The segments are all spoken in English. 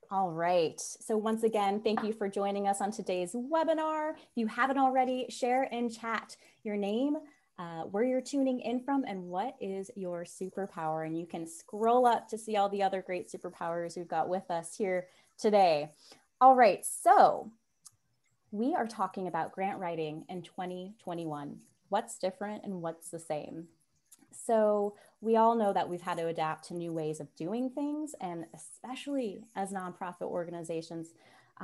All right. So once again, thank you for joining us on today's webinar. If you haven't already, share in chat your name, where you're tuning in from, and what is your superpower. And you can scroll up to see all the other great superpowers we've got with us here today. All right. So we are talking about grant writing in 2021. What's different and what's the same? So we all know that we've had to adapt to new ways of doing things, and especially as nonprofit organizations,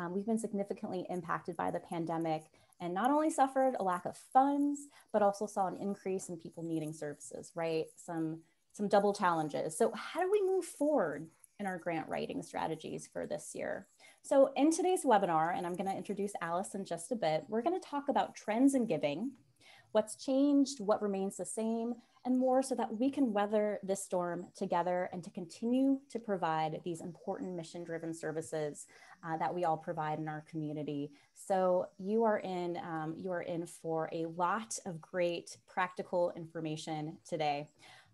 we've been significantly impacted by the pandemic and not only suffered a lack of funds, but also saw an increase in people needing services, right? Some double challenges. So how do we move forward in our grant writing strategies for this year? So in today's webinar, and I'm going to introduce Alice in just a bit, we're going to talk about trends in giving, what's changed, what remains the same, and more, so that we can weather this storm together and to continue to provide these important mission-driven services that we all provide in our community. So you are in for a lot of great practical information today.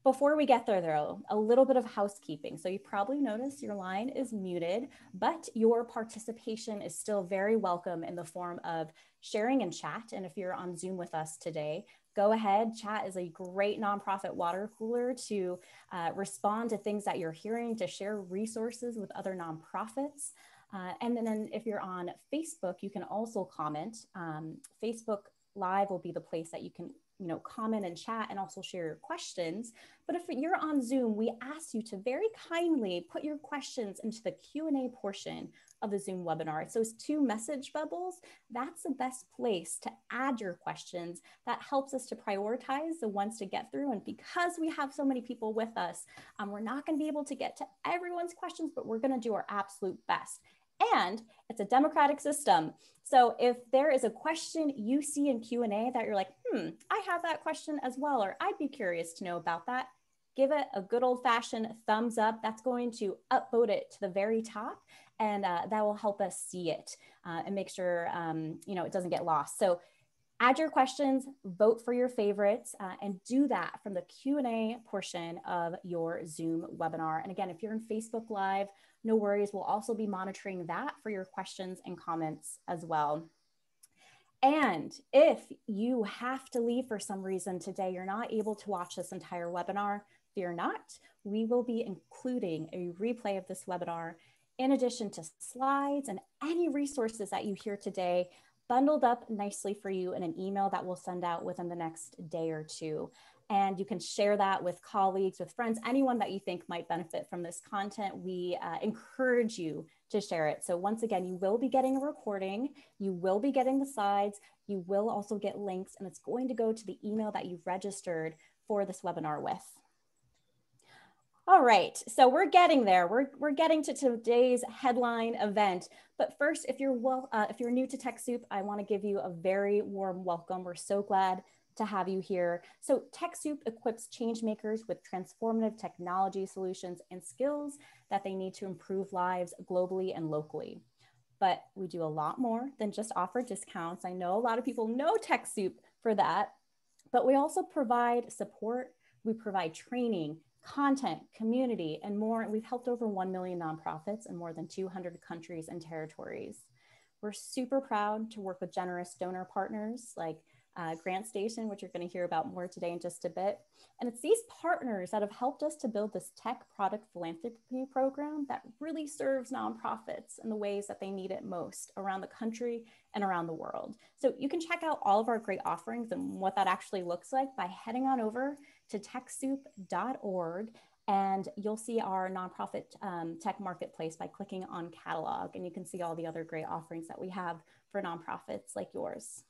Before we get there though, a little bit of housekeeping. So you probably noticed your line is muted, but your participation is still very welcome in the form of sharing in chat. And if you're on Zoom with us today, go ahead. Chat is a great nonprofit water cooler to respond to things that you're hearing, to share resources with other nonprofits. And then if you're on Facebook, you can also comment. Facebook Live will be the place that you can comment and chat and also share your questions. But if you're on Zoom, we ask you to very kindly put your questions into the Q&A portion of the Zoom webinar. It's those two message bubbles. That's the best place to add your questions. That helps us to prioritize the ones to get through. And because we have so many people with us, we're not going to be able to get to everyone's questions, but we're going to do our absolute best. And it's a democratic system. So if there is a question you see in Q&A that you're like, I have that question as well, or I'd be curious to know about that, give it a good old fashioned thumbs up. That's going to upvote it to the very top, and that will help us see it and make sure it doesn't get lost. So add your questions, vote for your favorites, and do that from the Q&A portion of your Zoom webinar. And again, if you're in Facebook Live, no worries, we'll also be monitoring that for your questions and comments as well. And if you have to leave for some reason today, you're not able to watch this entire webinar, fear not. We will be including a replay of this webinar in addition to slides and any resources that you hear today, bundled up nicely for you in an email that we'll send out within the next day or two. And you can share that with colleagues, with friends, anyone that you think might benefit from this content. We encourage you to share it. So once again, you will be getting a recording, you will be getting the slides, you will also get links, and it's going to go to the email that you've registered for this webinar with. All right, so we're getting there. We're getting to today's headline event. But first, if you're new to TechSoup, I want to give you a very warm welcome. We're so glad to have you here. So TechSoup equips changemakers with transformative technology solutions and skills that they need to improve lives globally and locally. But we do a lot more than just offer discounts. I know a lot of people know TechSoup for that, but we also provide support. We provide training, content, community, and more. We've helped over 1 million nonprofits in more than 200 countries and territories. We're super proud to work with generous donor partners like GrantStation, which you're going to hear about more today in just a bit. And it's these partners that have helped us to build this tech product philanthropy program that really serves nonprofits in the ways that they need it most around the country and around the world. So you can check out all of our great offerings and what that actually looks like by heading on over to TechSoup.org, and you'll see our nonprofit tech marketplace by clicking on catalog, and you can see all the other great offerings that we have for nonprofits like yours.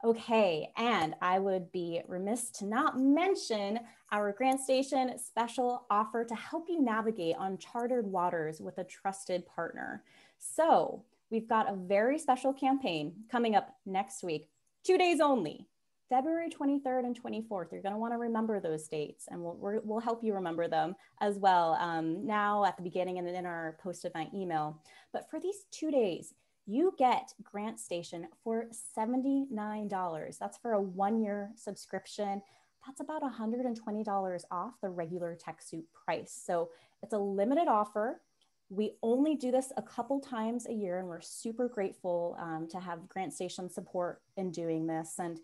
Okay, and I would be remiss to not mention our GrantStation special offer to help you navigate uncharted waters with a trusted partner. So we've got a very special campaign coming up next week, 2 days only, February 23rd and 24th. You're going to want to remember those dates, and we'll help you remember them as well now at the beginning and then in our post-event email. But for these 2 days, you get GrantStation for $79. That's for a 1-year subscription. That's about $120 off the regular TechSoup price. So it's a limited offer. We only do this a couple times a year, and we're super grateful to have GrantStation support in doing this. And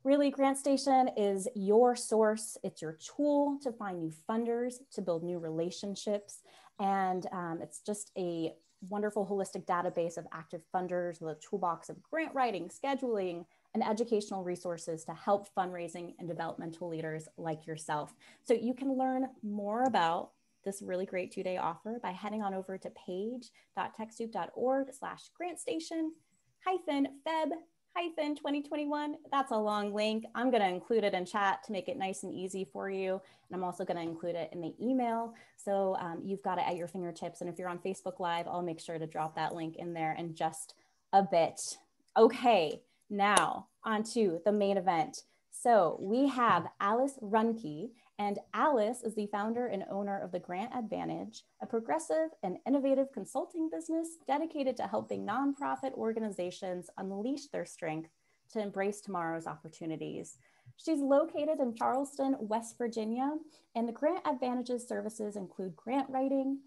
really, GrantStation is your source. It's your tool to find new funders, to build new relationships. And it's just a wonderful holistic database of active funders with a toolbox of grant writing, scheduling, and educational resources to help fundraising and developmental leaders like yourself. So you can learn more about this really great 2-day offer by heading on over to page.techsoup.org/GrantStation-Feb-2021. That's a long link. I'm going to include it in chat to make it nice and easy for you. And I'm also going to include it in the email. So you've got it at your fingertips. And if you're on Facebook Live, I'll make sure to drop that link in there in just a bit. Okay, now on to the main event. So we have Alice Runke, and Alice is the founder and owner of the Grant Advantage, a progressive and innovative consulting business dedicated to helping nonprofit organizations unleash their strength to embrace tomorrow's opportunities. She's located in Charleston, West Virginia, and the Grant Advantage's services include grant writing,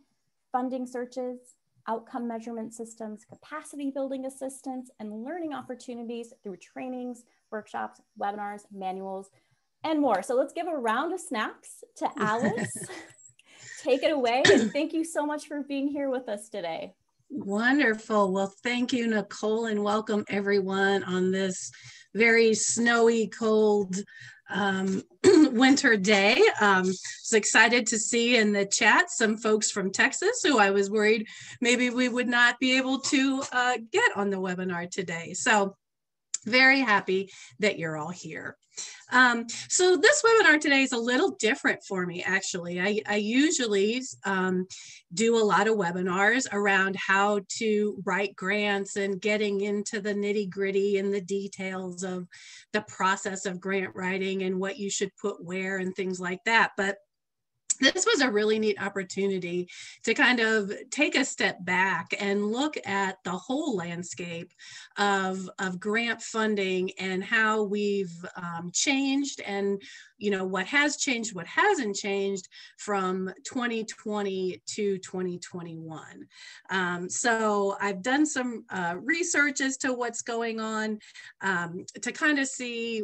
funding searches, outcome measurement systems, capacity building assistance, and learning opportunities through trainings, workshops, webinars, manuals, and more. So let's give a round of snaps to Alice. Take it away. And thank you so much for being here with us today. Wonderful. Well, thank you, Nicole, and welcome everyone on this very snowy, cold winter day. Was excited to see in the chat some folks from Texas who I was worried maybe we would not be able to get on the webinar today. So very happy that you're all here. So this webinar today is a little different for me, actually. I usually do a lot of webinars around how to write grants and getting into the nitty-gritty and the details of the process of grant writing and what you should put where and things like that. But this was a really neat opportunity to kind of take a step back and look at the whole landscape of grant funding and how we've changed, and what has changed, what hasn't changed from 2020 to 2021. So I've done some research as to what's going on to kind of see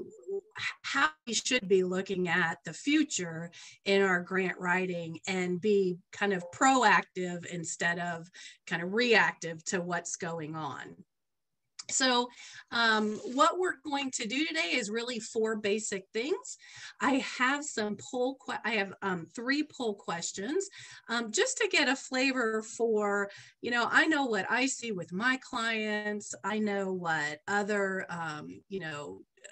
how we should be looking at the future in our grant writing and be kind of proactive instead of kind of reactive to what's going on. So what we're going to do today is really 4 basic things. I have some I have 3 poll questions just to get a flavor for, I know what I see with my clients. I know what other,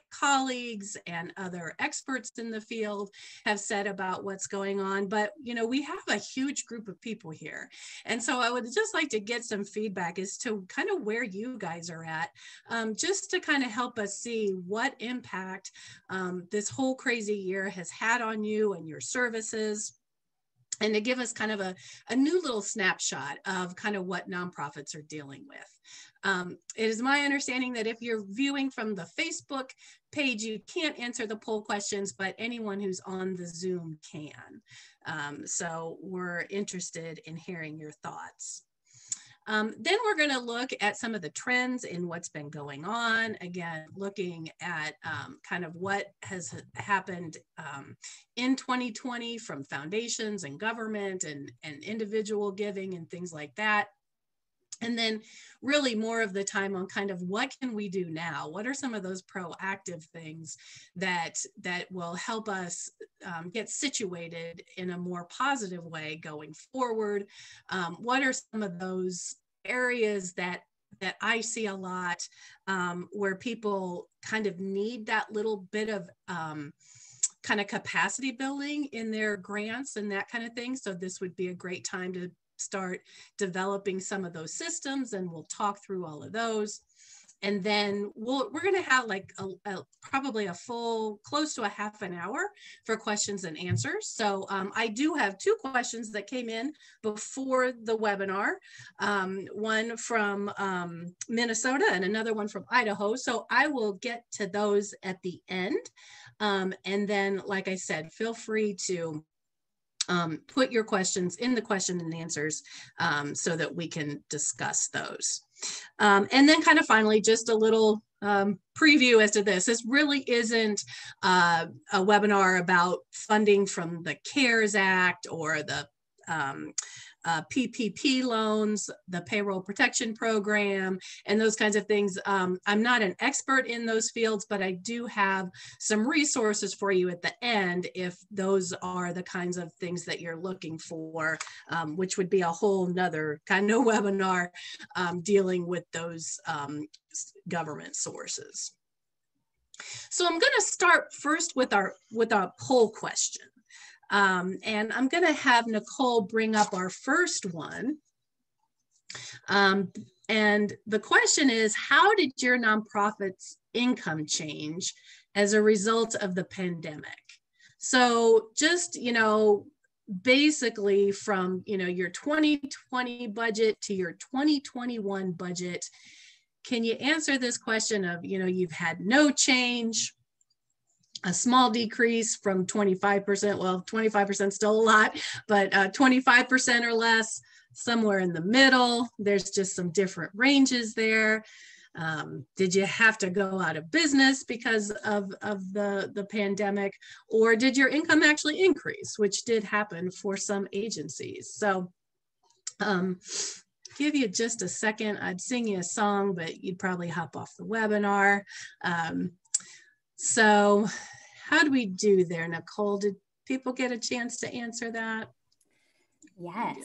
colleagues and other experts in the field have said about what's going on, but we have a huge group of people here, and so I would just like to get some feedback as to kind of where you guys are at, just to kind of help us see what impact this whole crazy year has had on you and your services, and to give us kind of a new little snapshot of kind of what nonprofits are dealing with. It is my understanding that if you're viewing from the Facebook page, you can't answer the poll questions, but anyone who's on the Zoom can. So we're interested in hearing your thoughts. Then we're going to look at some of the trends in what's been going on. Again, looking at kind of what has happened in 2020 from foundations and government and individual giving and things like that. And then really more of the time on kind of what can we do now? What are some of those proactive things that will help us get situated in a more positive way going forward? What are some of those areas that I see a lot where people kind of need that little bit of kind of capacity building in their grants and that kind of thing? So this would be a great time to start developing some of those systems, and we'll talk through all of those. And then we're going to have like probably a full, close to a half an hour for questions and answers. So I do have 2 questions that came in before the webinar, one from Minnesota and another one from Idaho. So I will get to those at the end. And then, like I said, feel free to put your questions in the question and answers so that we can discuss those. And then kind of finally, just a little preview as to this. This really isn't a webinar about funding from the CARES Act or the PPP loans, the payroll protection program, and those kinds of things. I'm not an expert in those fields, but I do have some resources for you at the end if those are the kinds of things that you're looking for, which would be a whole nother kind of webinar dealing with those government sources. So I'm going to start first with our poll question. And I'm going to have Nicole bring up our first one. And the question is, how did your nonprofit's income change as a result of the pandemic? So just, basically from, your 2020 budget to your 2021 budget, can you answer this question of, you've had no change, a small decrease from 25%, well, 25% still a lot, but 25% or less, somewhere in the middle. There's just some different ranges there. Did you have to go out of business because of the pandemic, or did your income actually increase, which did happen for some agencies? So give you just a second. I'd sing you a song, but you'd probably hop off the webinar. So how do we do there, Nicole? Did people get a chance to answer that? Yes.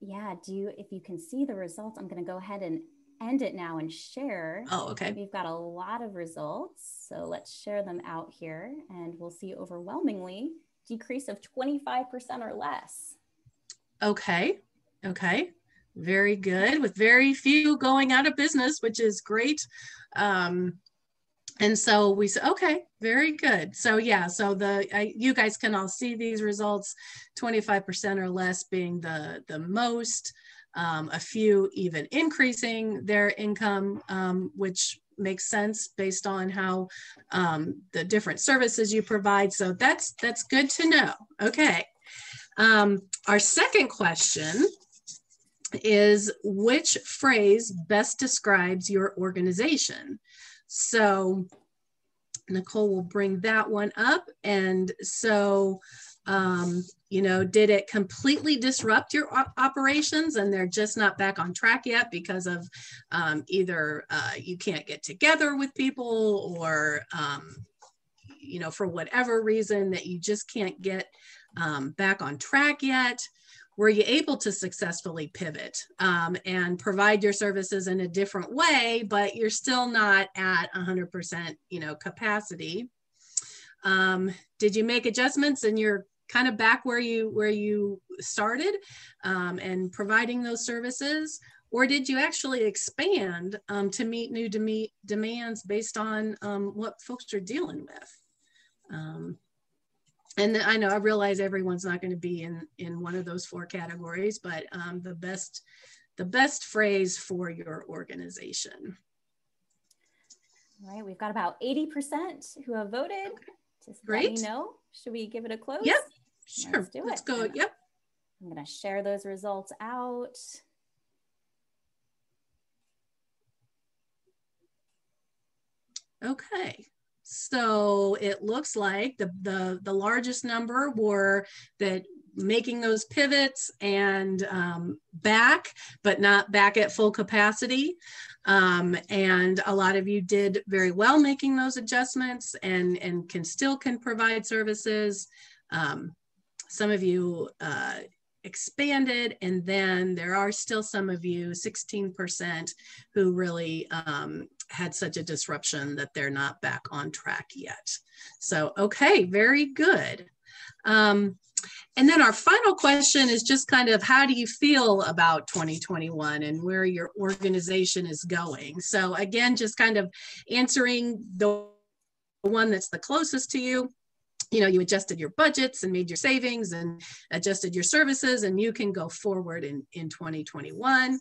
Yeah. If you can see the results, I'm going to go ahead and end it now and share. Oh, okay. We've got a lot of results. So let's share them out here and we'll see overwhelmingly decrease of 25% or less. Okay. Okay. Very good. With very few going out of business, which is great. And so we said, okay, very good. So yeah, so you guys can all see these results, 25% or less being the most, a few even increasing their income, which makes sense based on how the different services you provide. So that's good to know. Okay. Our second question is, which phrase best describes your organization? So Nicole will bring that one up. And so, did it completely disrupt your operations and they're just not back on track yet because of either you can't get together with people or, for whatever reason that you just can't get back on track yet? Were you able to successfully pivot and provide your services in a different way, but you're still not at 100%, capacity? Did you make adjustments and you're kind of back where you started and providing those services? Or did you actually expand to meet new demands based on what folks are dealing with? And I know, I realize everyone's not going to be in one of those four categories, but the best phrase for your organization. All right, we've got about 80% who have voted. Okay. Just great. Let me know. Should we give it a close? Yep, sure. Let's do it. Let's go. Yep. I'm going to share those results out. Okay. So it looks like the largest number were that making those pivots and back, but not back at full capacity. And a lot of you did very well making those adjustments and can provide services. Some of you expanded, and then there are still some of you, 16%, who really had such a disruption that they're not back on track yet. So, okay, very good. And then our final question is just kind of, how do you feel about 2021 and where your organization is going? So again, just kind of answering the one that's the closest to you. You adjusted your budgets and made your savings and adjusted your services, and you can go forward in 2021.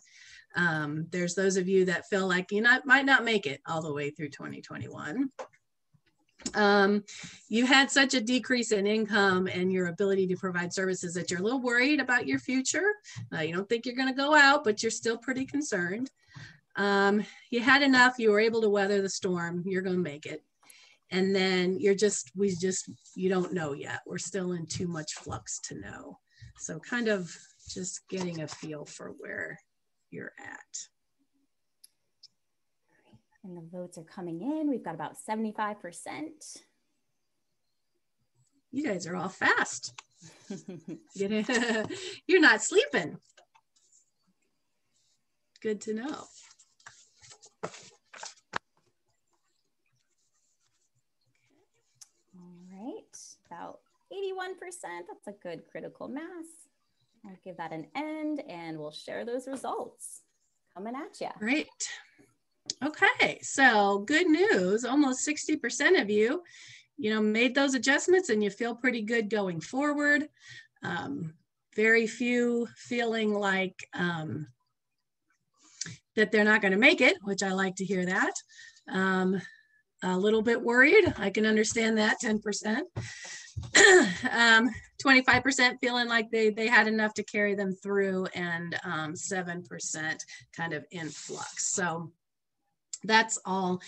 There's those of you that feel like you might not make it all the way through 2021. You had such a decrease in income and your ability to provide services that you're a little worried about your future. You don't think you're going to go out, but you're still pretty concerned. You had enough, you were able to weather the storm, you're going to make it. And then you don't know yet. We're still in too much flux to know. So kind of just getting a feel for where you're at. And the votes are coming in. We've got about 75%. You guys are all fast. You're not sleeping. Good to know. All right, about 81%. That's a good critical mass. I'll give that an end and we'll share those results. Coming at you. Great. Okay, so good news. Almost 60% of you, made those adjustments and you feel pretty good going forward. Very few feeling like that they're not going to make it, which I like to hear that. A little bit worried. I can understand that, 10%. 25% feeling like they had enough to carry them through, and 7% kind of in flux. So that's all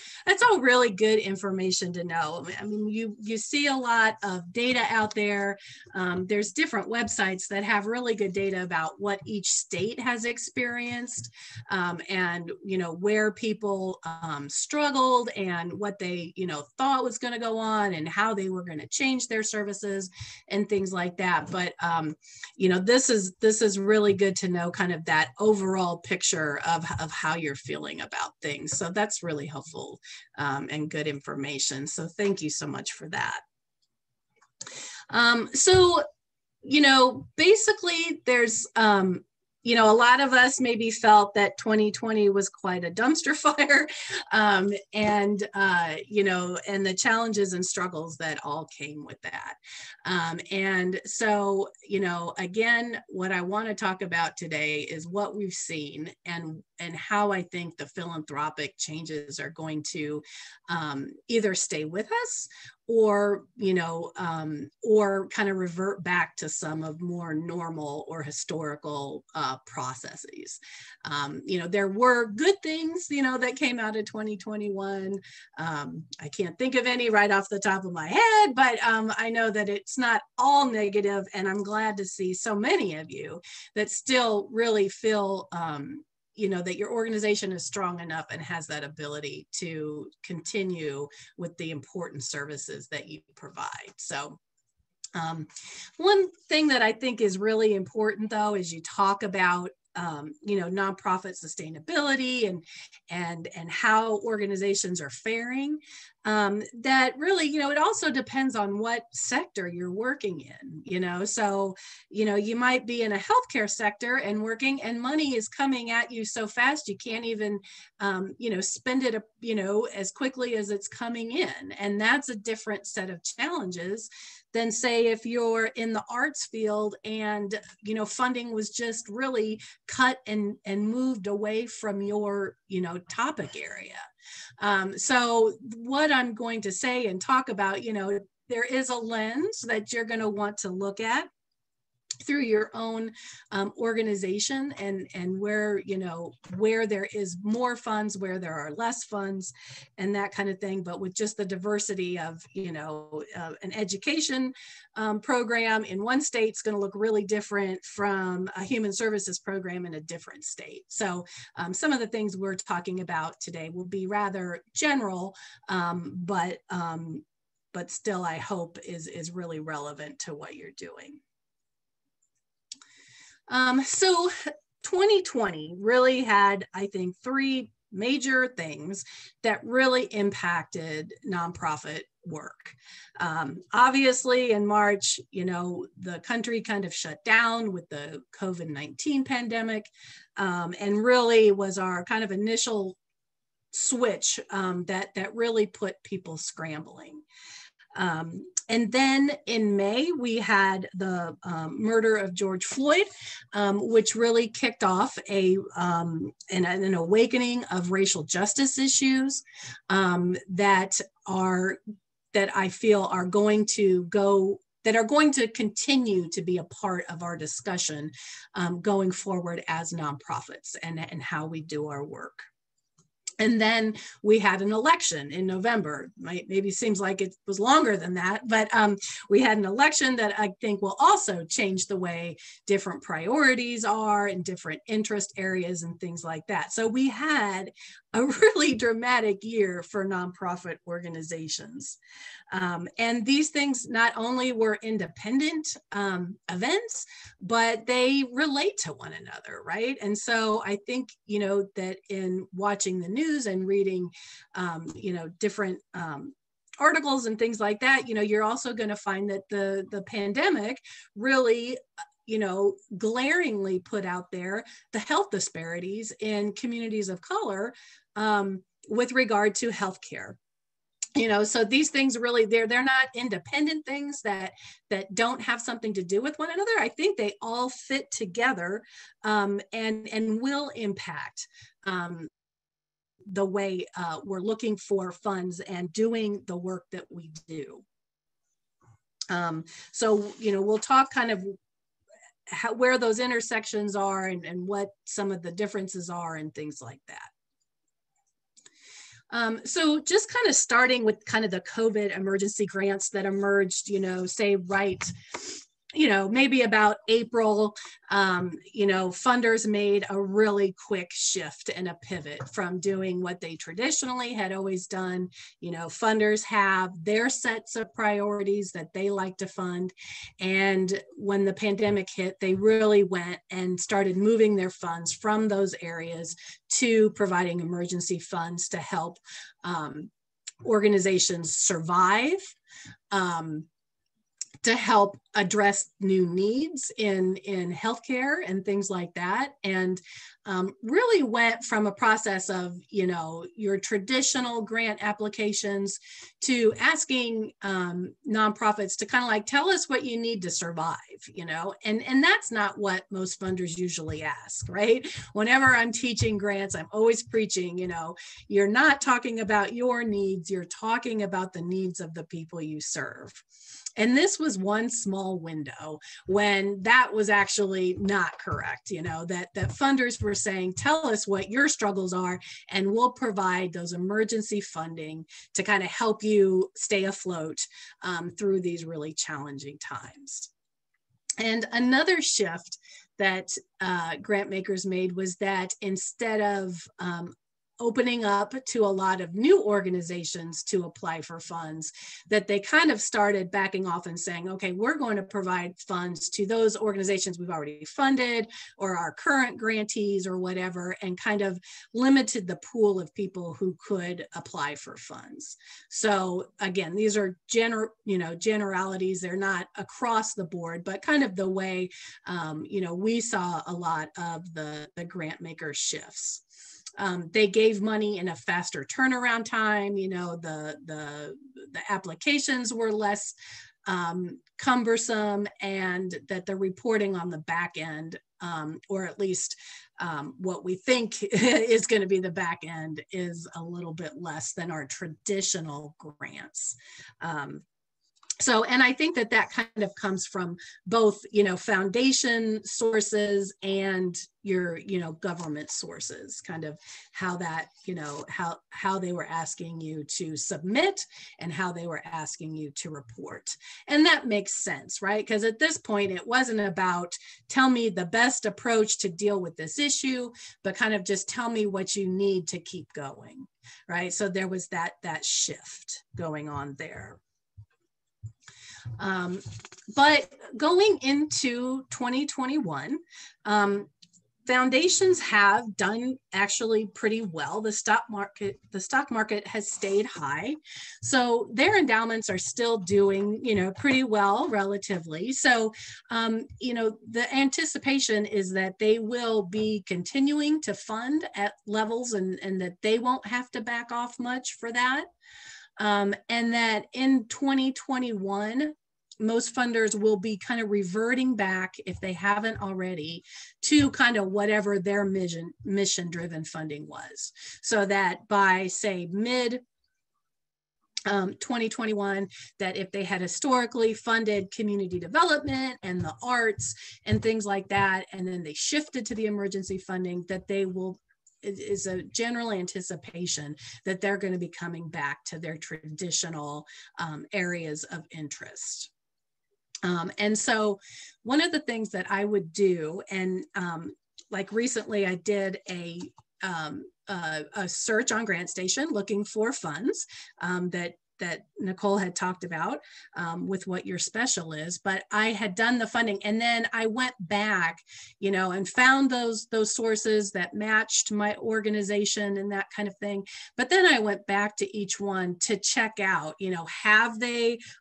really good information to know. I mean, you see a lot of data out there. There's different websites that have really good data about what each state has experienced, and where people struggled and what they thought was going to go on and how they were going to change their services and things like that. But this is really good to know kind of that overall picture of how you're feeling about things. So that's really helpful and good information. So thank you so much for that. Basically there's, a lot of us maybe felt that 2020 was quite a dumpster fire, and the challenges and struggles that all came with that. And so, again, what I want to talk about today is what we've seen and how I think the philanthropic changes are going to either stay with us or kind of revert back to some of more normal or historical processes. There were good things, that came out of 2021. I can't think of any right off the top of my head, but I know that it's not all negative, and I'm glad to see so many of you that still really feel that your organization is strong enough and has that ability to continue with the important services that you provide. So one thing that I think is really important, though, is you talk about nonprofit sustainability and how organizations are faring. That really, it also depends on what sector you're working in, so, you might be in a healthcare sector and working, and money is coming at you so fast, you can't even, spend it, as quickly as it's coming in. And that's a different set of challenges than, say, if you're in the arts field and, funding was just really cut and moved away from your, topic area. So what I'm going to say and talk about, there is a lens that you're going to want to look at through your own organization and where, where there is more funds, where there are less funds and that kind of thing. But with just the diversity of, an education program in one state is going to look really different from a human services program in a different state. So some of the things we're talking about today will be rather general, but still I hope is really relevant to what you're doing. So 2020 really had, I think, three major things that really impacted nonprofit work. Obviously in March, the country kind of shut down with the COVID-19 pandemic, and really was our kind of initial switch that really put people scrambling. And then in May, we had the murder of George Floyd, which really kicked off an awakening of racial justice issues that are that I feel are going to continue to be a part of our discussion going forward as nonprofits and how we do our work. And then we had an election in November. Maybe seems like it was longer than that, but we had an election that I think will also change the way different priorities are and different interest areas and things like that. So we had a really dramatic year for nonprofit organizations. And these things not only were independent events, but they relate to one another, right? And so I think, that in watching the news and reading, different articles and things like that, you're also going to find that the pandemic really glaringly put out there the health disparities in communities of color with regard to healthcare. So these things really, they're not independent things that don't have something to do with one another. I think they all fit together and will impact the way we're looking for funds and doing the work that we do. So, we'll talk kind of where those intersections are and what some of the differences are and things like that. So just kind of starting with kind of the COVID emergency grants that emerged, say right, maybe about April, funders made a really quick shift and a pivot from doing what they traditionally had always done. Funders have their sets of priorities that they like to fund. And when the pandemic hit, they really went and started moving their funds from those areas to providing emergency funds to help organizations survive, to help address new needs in healthcare and things like that. And really went from a process of, your traditional grant applications to asking nonprofits to kind of like, tell us what you need to survive, and that's not what most funders usually ask, right? Whenever I'm teaching grants, I'm always preaching, you're not talking about your needs, you're talking about the needs of the people you serve. And this was one small window when that was actually not correct, that funders were saying, tell us what your struggles are, and we'll provide those emergency funding to kind of help you stay afloat through these really challenging times. And another shift that grant makers made was that instead of opening up to a lot of new organizations to apply for funds, that they kind of started backing off and saying, okay, we're going to provide funds to those organizations we've already funded or our current grantees or whatever, and kind of limited the pool of people who could apply for funds. So again, these are generalities. They're not across the board, but kind of the way, we saw a lot of the grant maker shifts. They gave money in a faster turnaround time. The applications were less cumbersome, and that the reporting on the back end, or at least what we think is going to be the back end, is a little bit less than our traditional grants. And I think that kind of comes from both, foundation sources and your, government sources, kind of how that, how they were asking you to submit and how they were asking you to report. And that makes sense, right? Because at this point, it wasn't about tell me the best approach to deal with this issue, but kind of just tell me what you need to keep going, right? So there was that shift going on there. But going into 2021, foundations have done actually pretty well. The stock market has stayed high. So their endowments are still doing, pretty well relatively. So, the anticipation is that they will be continuing to fund at levels and that they won't have to back off much for that. And that in 2021, most funders will be kind of reverting back, if they haven't already, to kind of whatever their mission-driven funding was. So that by, say, mid 2021, that if they had historically funded community development and the arts and things like that, and then they shifted to the emergency funding, that they will, it is a general anticipation that they're going to be coming back to their traditional areas of interest. And so one of the things that I would do, and like recently I did a search on GrantStation looking for funds that Nicole had talked about with what your special is, but I had done the funding, and then I went back, you know, and found those sources that matched my organization and that kind of thing. But then I went back to each one to check out, you know,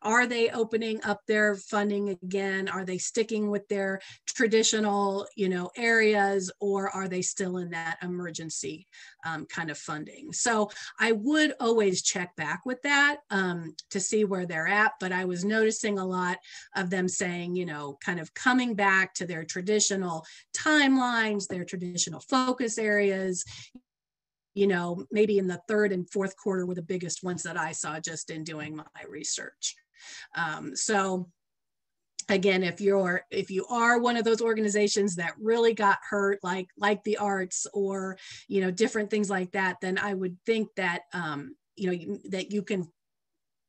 are they opening up their funding again? Are they sticking with their traditional, you know, areas, or are they still in that emergency kind of funding? So I would always check back with that to see where they're at, but I was noticing a lot of them saying, you know, kind of coming back to their traditional timelines, their traditional focus areas, you know, maybe in the third and fourth quarter were the biggest ones that I saw just in doing my research. So again, if you are one of those organizations that really got hurt, like the arts or, you know, different things like that, then I would think that, you know, that you can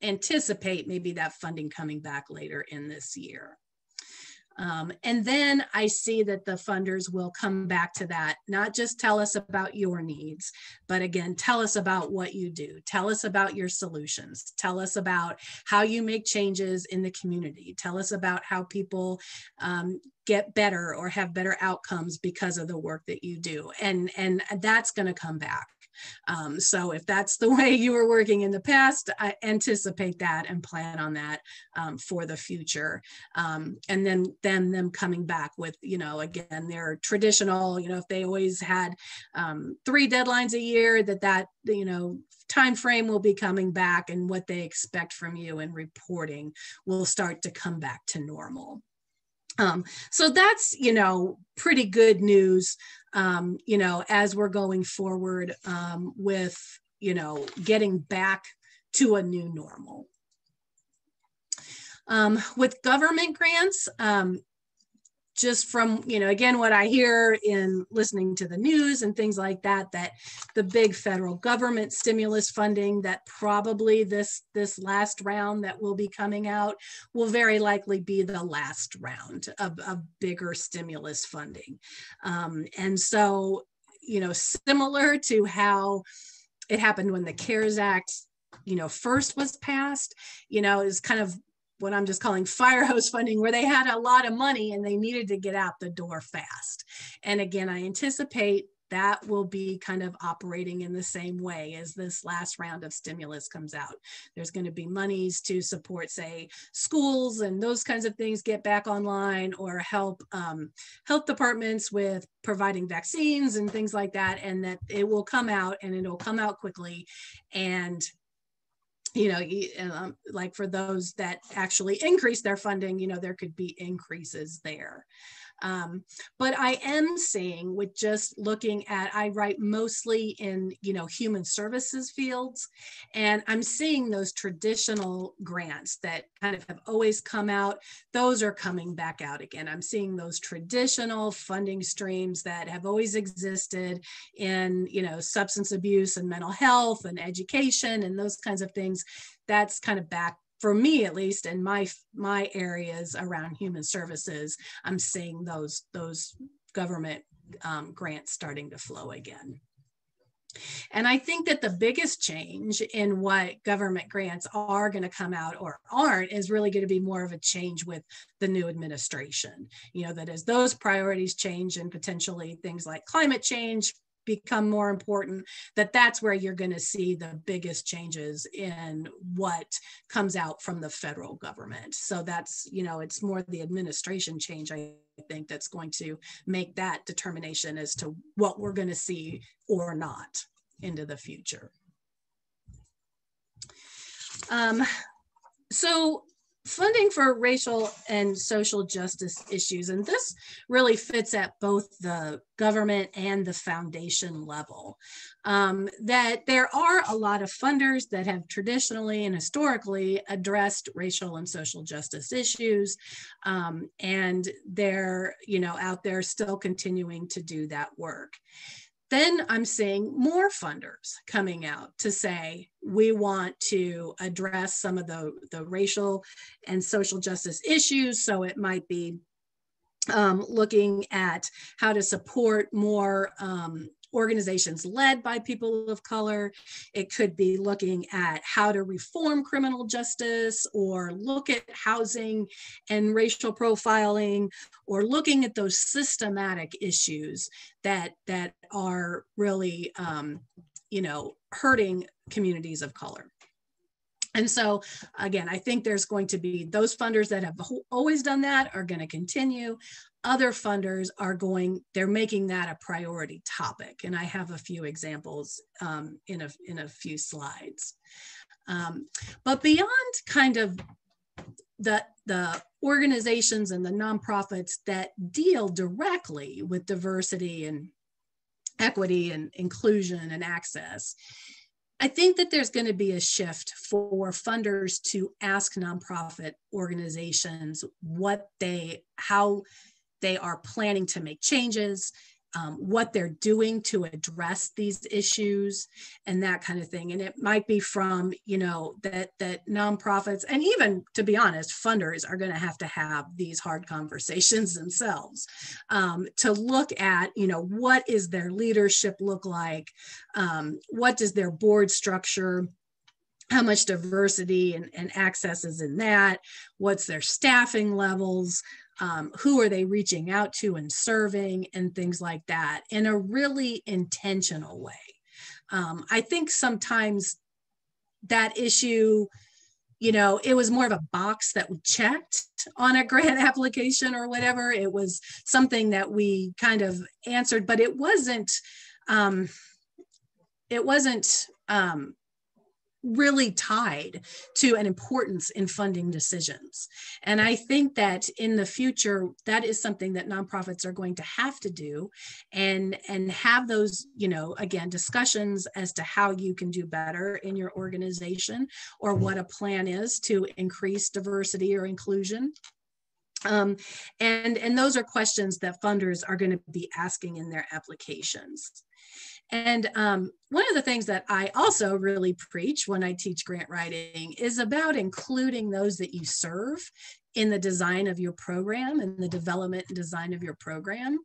anticipate maybe that funding coming back later in this year. And then I see that the funders will come back to that, not just tell us about your needs, but again, tell us about what you do. Tell us about your solutions. Tell us about how you make changes in the community. Tell us about how people get better or have better outcomes because of the work that you do. And that's going to come back. So if that's the way you were working in the past, I anticipate that and plan on that for the future. And then them coming back with, you know, again, their traditional, you know, if they always had 3 deadlines a year, that, you know, time frame will be coming back, and what they expect from you and reporting will start to come back to normal. So that's, you know, pretty good news, you know, as we're going forward with, you know, getting back to a new normal. With government grants, just from, you know, again, what I hear in listening to the news and things like that, that the big federal government stimulus funding that probably this last round that will be coming out will very likely be the last round of bigger stimulus funding. And so, you know, similar to how it happened when the CARES Act, you know, first was passed, you know, is kind of what I'm just calling fire hose funding, where they had a lot of money and they needed to get out the door fast. And again, I anticipate that will be kind of operating in the same way as this last round of stimulus comes out. There's going to be monies to support, say, schools and those kinds of things get back online, or help health departments with providing vaccines and things like that. And that it will come out, and it'll come out quickly. And you know, like for those that actually increase their funding, you know, there could be increases there. But I am seeing, with just looking at, I write mostly in, you know, human services fields, and I'm seeing those traditional grants that kind of have always come out, those are coming back out again. I'm seeing those traditional funding streams that have always existed in, you know, substance abuse and mental health and education and those kinds of things. That's kind of back, for me, at least in my areas around human services. I'm seeing those government grants starting to flow again. And I think that the biggest change in what government grants are going to come out or aren't is really going to be more of a change with the new administration. You know, that as those priorities change and potentially things like climate change become more important, that's where you're going to see the biggest changes in what comes out from the federal government. So that's, you know, it's more the administration change, I think, that's going to make that determination as to what we're going to see or not into the future. So funding for racial and social justice issues, and this really fits at both the government and the foundation level, that there are a lot of funders that have traditionally and historically addressed racial and social justice issues, and they're, out there still continuing to do that work. Then I'm seeing more funders coming out to say, we want to address some of the racial and social justice issues. So it might be looking at how to support more organizations led by people of color. It could be looking at how to reform criminal justice, or look at housing and racial profiling, or looking at those systematic issues that are really, hurting communities of color. And so, again, I think there's going to be those funders that have always done that are going to continue. Other funders they're making that a priority topic. And I have a few examples in a few slides. But beyond kind of the organizations and the nonprofits that deal directly with diversity and equity and inclusion and access, I think that there's going to be a shift for funders to ask nonprofit organizations how they are planning to make changes, what they're doing to address these issues, and that kind of thing. And it might be from, that nonprofits, and even, to be honest, funders are going to have these hard conversations themselves, to look at, what is their leadership look like? What does their board structure? How much diversity and access is in that? What's their staffing levels? Who are they reaching out to and serving, and things like that, in a really intentional way. I think sometimes that issue, it was more of a box that we checked on a grant application or whatever. It was something that we kind of answered, but it wasn't really tied to an importance in funding decisions. And I think that in the future, that is something that nonprofits are going to have to do, and have those, again, discussions as to how you can do better in your organization, or what a plan is to increase diversity or inclusion. And those are questions that funders are going to be asking in their applications. And one of the things that I also really preach when I teach grant writing is about including those that you serve in the design of your program and the development and design of your program.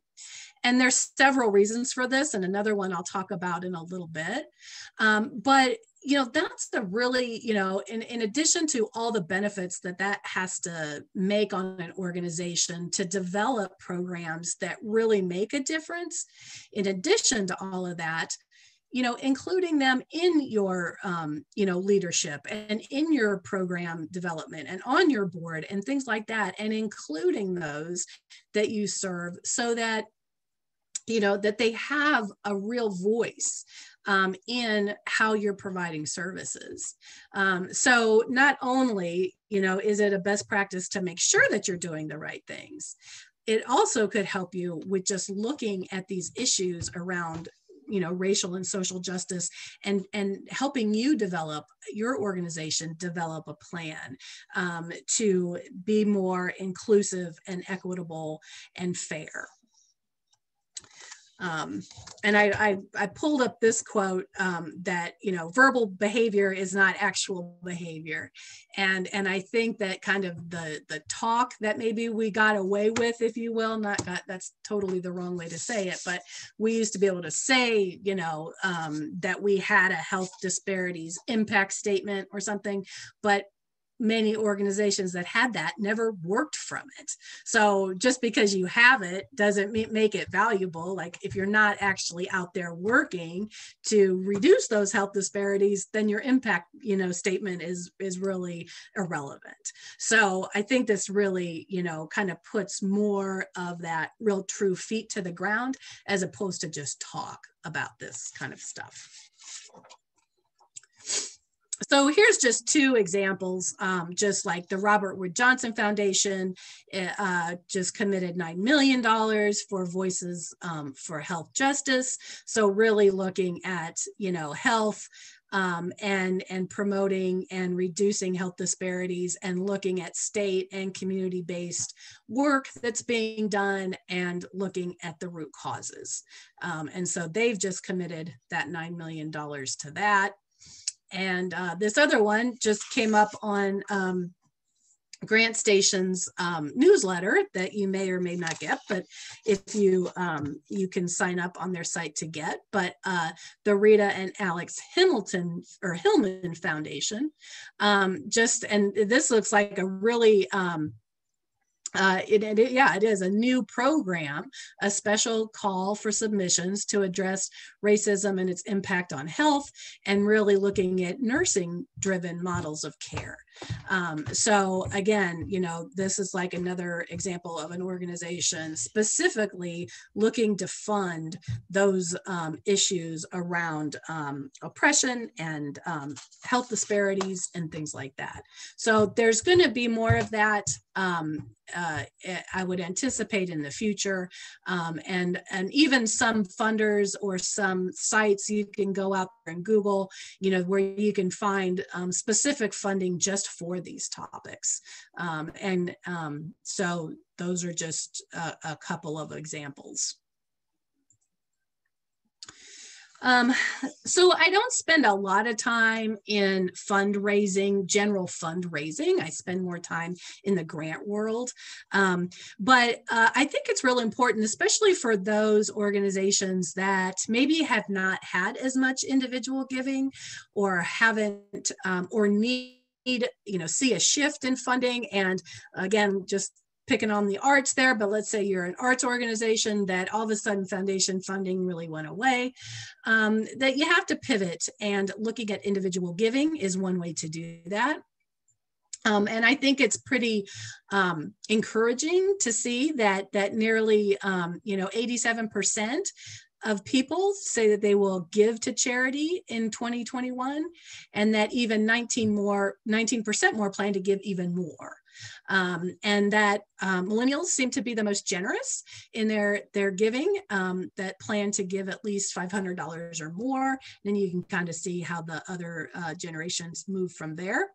And there's several reasons for this, and another one I'll talk about in a little bit. But that's the really, in addition to all the benefits that has to make on an organization to develop programs that really make a difference, in addition to all of that, including them in your, leadership and in your program development and on your board and things like that, and including those that you serve, so that, that they have a real voice in how you're providing services. So not only, is it a best practice to make sure that you're doing the right things, it also could help you with just looking at these issues around, racial and social justice, and helping you develop your organization, develop a plan to be more inclusive and equitable and fair. And I pulled up this quote that, verbal behavior is not actual behavior. And I think that kind of the talk that maybe we got away with, if you will, that's totally the wrong way to say it, but we used to be able to say, that we had a health disparities impact statement or something, but many organizations that had that never worked from it. So just because you have it doesn't make it valuable. Like, if you're not actually out there working to reduce those health disparities, then your impact, statement is really irrelevant. So I think this really, kind of puts more of that real true feet to the ground, as opposed to just talk about this kind of stuff. So here's just two examples, just like the Robert Wood Johnson Foundation just committed $9 million for Voices for Health Justice. So really looking at, health and promoting and reducing health disparities, and looking at state and community-based work that's being done, and looking at the root causes. And so they've just committed that $9 million to that. And this other one just came up on Grant Station's newsletter that you may or may not get, but if you you can sign up on their site to get. But the Rita and Alex Hillman Foundation, and this looks like a really it is a new program, a special call for submissions to address racism and its impact on health, and really looking at nursing-driven models of care. So again, this is like another example of an organization specifically looking to fund those issues around oppression and health disparities and things like that. So there's going to be more of that. I would anticipate in the future, and even some funders or some sites you can go out there and Google, where you can find specific funding just for these topics. So those are just a couple of examples. So I don't spend a lot of time in fundraising, general fundraising. I spend more time in the grant world. But I think it's really important, especially for those organizations that maybe have not had as much individual giving, or haven't, or need, see a shift in funding. And again, just picking on the arts there, but let's say you're an arts organization that all of a sudden foundation funding really went away, that you have to pivot, and looking at individual giving is one way to do that. And I think it's pretty encouraging to see that nearly 87% of people say that they will give to charity in 2021, and that even 19% more plan to give even more. And that millennials seem to be the most generous in their giving, that plan to give at least $500 or more. Then you can kind of see how the other generations move from there.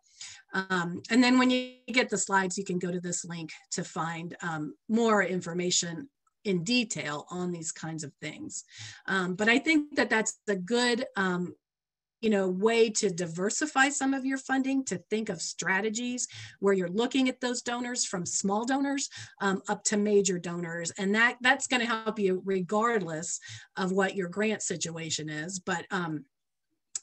And then when you get the slides, you can go to this link to find more information in detail on these kinds of things. But I think that that's a good way to diversify some of your funding, to think of strategies where you're looking at those donors, from small donors up to major donors. And that's going to help you regardless of what your grant situation is. But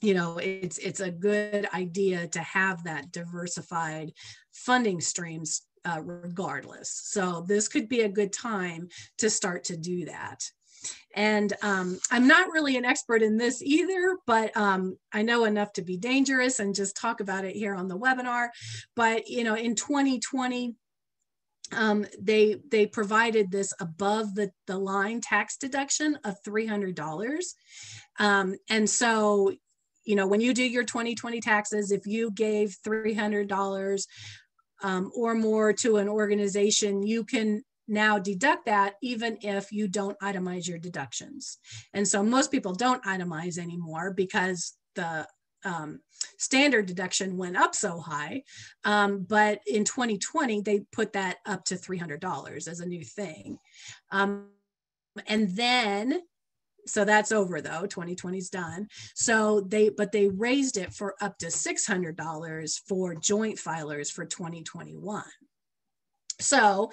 it's a good idea to have that diversified funding streams regardless. So this could be a good time to start to do that. And I'm not really an expert in this either, but I know enough to be dangerous and just talk about it here on the webinar. But in 2020, they provided this above the line tax deduction of $300. And so, when you do your 2020 taxes, if you gave $300 or more to an organization, you can now deduct that even if you don't itemize your deductions. And so most people don't itemize anymore because the standard deduction went up so high. But in 2020, they put that up to $300 as a new thing. And then, so that's over though, 2020 is done. So they raised it for up to $600 for joint filers for 2021. So,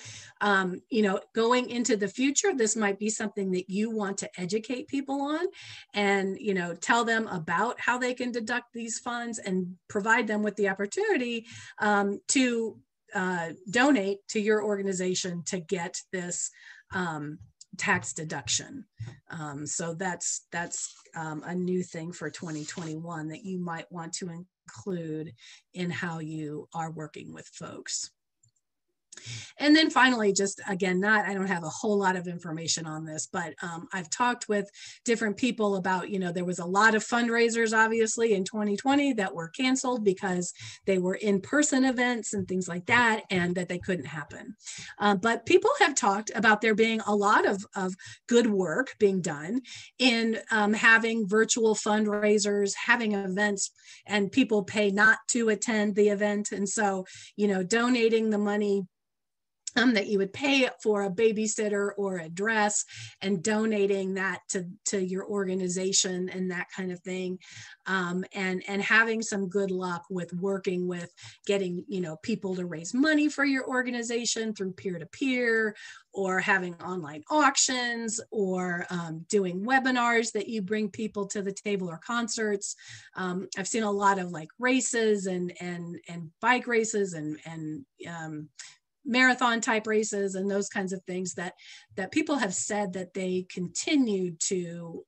going into the future, this might be something that you want to educate people on, and, tell them about how they can deduct these funds, and provide them with the opportunity to donate to your organization to get this tax deduction. So that's a new thing for 2021 that you might want to include in how you are working with folks. And then finally, just again, I don't have a whole lot of information on this, but I've talked with different people about, there was a lot of fundraisers, obviously, in 2020 that were canceled because they were in-person events and things like that, and that they couldn't happen. But people have talked about there being a lot of good work being done in having virtual fundraisers, having events, and people pay not to attend the event. And so, donating the money that you would pay for a babysitter or a dress and donating that to your organization and that kind of thing. And having some good luck with working with getting, people to raise money for your organization through peer-to-peer, or having online auctions, or doing webinars that you bring people to the table, or concerts. I've seen a lot of like races and bike races and marathon type races and those kinds of things that people have said that they continue to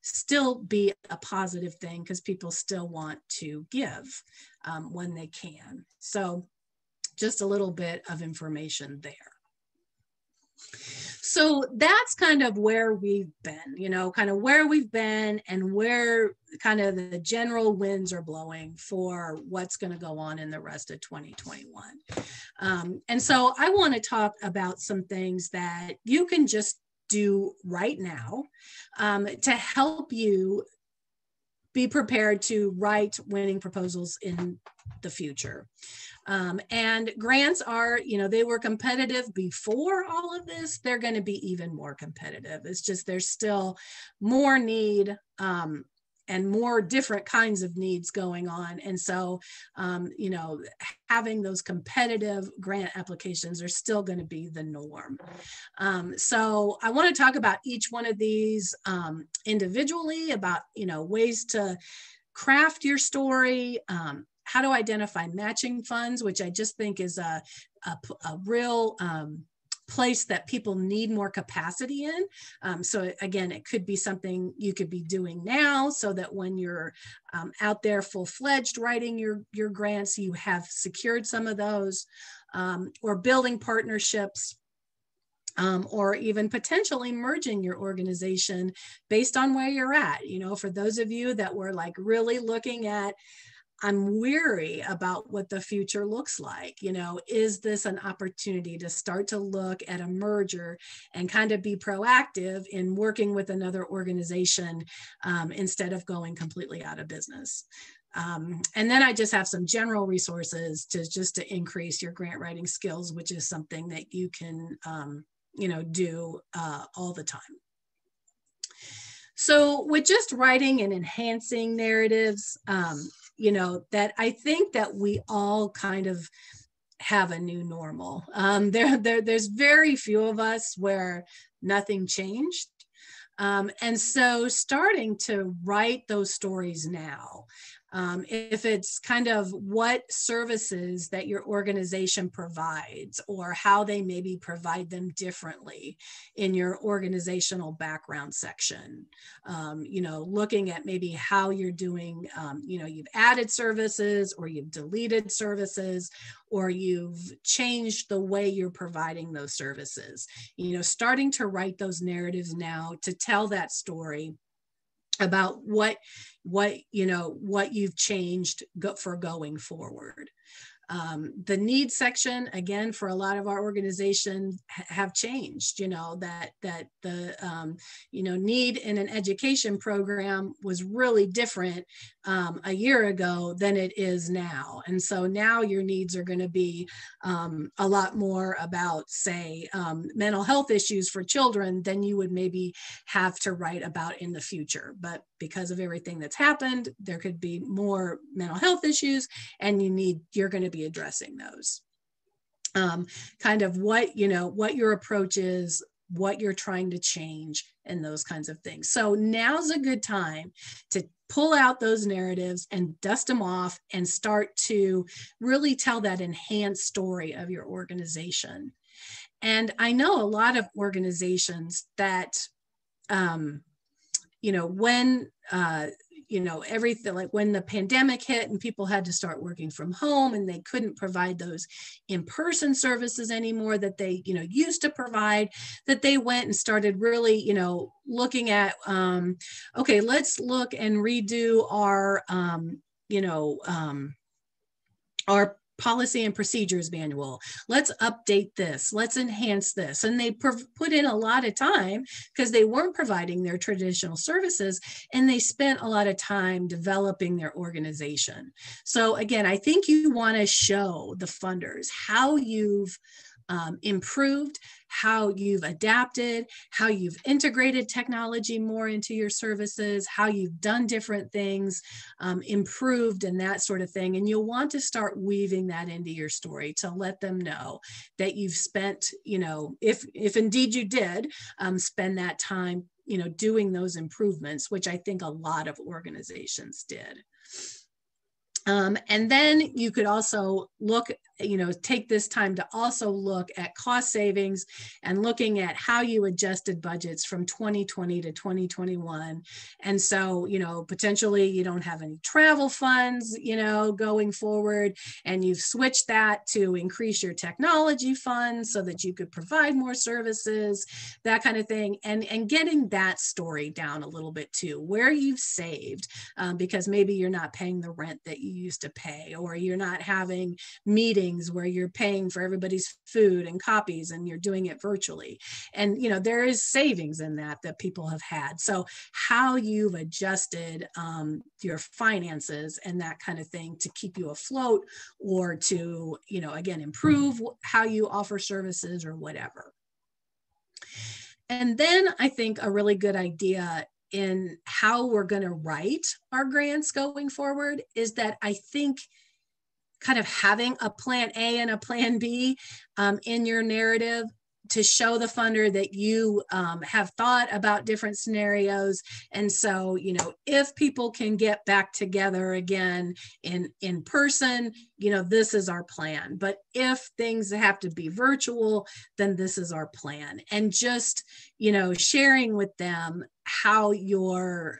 still be a positive thing, because people still want to give when they can. So just a little bit of information there. So that's kind of where we've been, kind of where we've been and where kind of the general winds are blowing for what's going to go on in the rest of 2021. And so I want to talk about some things that you can just do right now to help you be prepared to write winning proposals in the future. And grants are, they were competitive before all of this. They're going to be even more competitive. It's just there's still more need and more different kinds of needs going on. And so, having those competitive grant applications are still going to be the norm. So I want to talk about each one of these individually, about, ways to craft your story, how to identify matching funds, which I just think is a real place that people need more capacity in. So again, it could be something you could be doing now, so that when you're out there full-fledged writing your grants, you have secured some of those, or building partnerships, or even potentially merging your organization based on where you're at. For those of you that were like really looking at, I'm weary about what the future looks like. Is this an opportunity to start to look at a merger and kind of be proactive in working with another organization instead of going completely out of business? And then I just have some general resources to increase your grant writing skills, which is something that you can, do all the time. So with just writing and enhancing narratives, that I think that we all kind of have a new normal. There's very few of us where nothing changed. And so starting to write those stories now, if it's kind of what services that your organization provides, or how they maybe provide them differently in your organizational background section, looking at maybe how you're doing, you've added services, or you've deleted services, or you've changed the way you're providing those services, starting to write those narratives now to tell that story about what you've changed for going forward. The needs section, again, for a lot of our organizations have changed, that the need in an education program was really different a year ago than it is now. And so now your needs are going to be a lot more about, say, mental health issues for children than you would maybe have to write about in the future. But because of everything that's happened, there could be more mental health issues, and you're going to be addressing those. Kind of what your approach is, what you're trying to change, and those kinds of things. So now's a good time to pull out those narratives and dust them off and start to really tell that enhanced story of your organization. And I know a lot of organizations that, when everything, like when the pandemic hit and people had to start working from home and they couldn't provide those in-person services anymore that they, used to provide, that they went and started really, looking at, okay, let's look and redo our policy and procedures manual. Let's update this. Let's enhance this. And they put in a lot of time because they weren't providing their traditional services, and they spent a lot of time developing their organization. So again, I think you want to show the funders how you've improved, how you've adapted, how you've integrated technology more into your services, how you've done different things, improved, and that sort of thing. And you'll want to start weaving that into your story to let them know that you've spent, if indeed you did spend that time, doing those improvements, which I think a lot of organizations did. And then you could also look, take this time to also look at cost savings and looking at how you adjusted budgets from 2020 to 2021. And so, potentially you don't have any travel funds, going forward, and you've switched that to increase your technology funds so that you could provide more services, that kind of thing. And getting that story down a little bit too, where you've saved, because maybe you're not paying the rent that you used to pay, or you're not having meetings where you're paying for everybody's food and copies and you're doing it virtually. And, there is savings in that people have had. So how you've adjusted your finances and that kind of thing to keep you afloat, or to, again, improve how you offer services or whatever. And then I think a really good idea in how we're going to write our grants going forward is that I think kind of having a plan A and a plan B in your narrative to show the funder that you have thought about different scenarios. And so, if people can get back together again in person, this is our plan. But if things have to be virtual, then this is our plan. And just, sharing with them how you're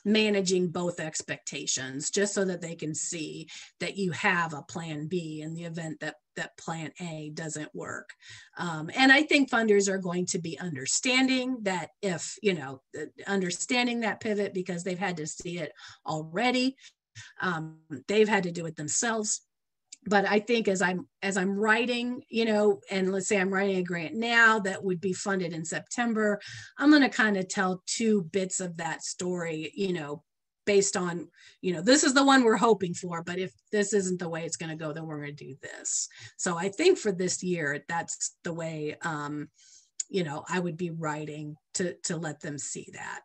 managing both expectations, just so that they can see that you have a plan B in the event that plan A doesn't work. And I think funders are going to be understanding that, if, understanding that pivot, because they've had to see it already. They've had to do it themselves. But I think as I'm writing, and let's say I'm writing a grant now that would be funded in September, I'm going to kind of tell two bits of that story, based on, this is the one we're hoping for, but if this isn't the way it's going to go, then we're going to do this. So I think for this year, that's the way, I would be writing to let them see that.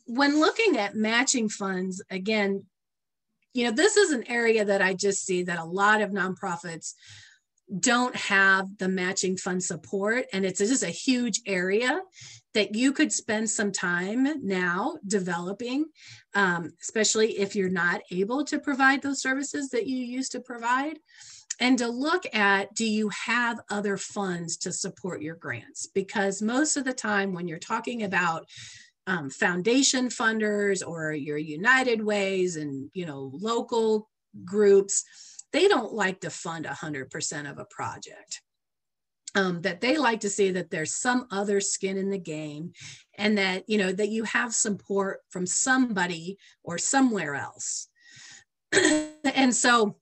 When looking at matching funds, again, this is an area that I just see that a lot of nonprofits don't have the matching fund support. And it's just a huge area that you could spend some time now developing, especially if you're not able to provide those services that you used to provide. And to look at, do you have other funds to support your grants? Because most of the time when you're talking about foundation funders or your United Ways and, local groups, they don't like to fund 100% of a project. That they like to see that there's some other skin in the game, and that, that you have support from somebody or somewhere else. And so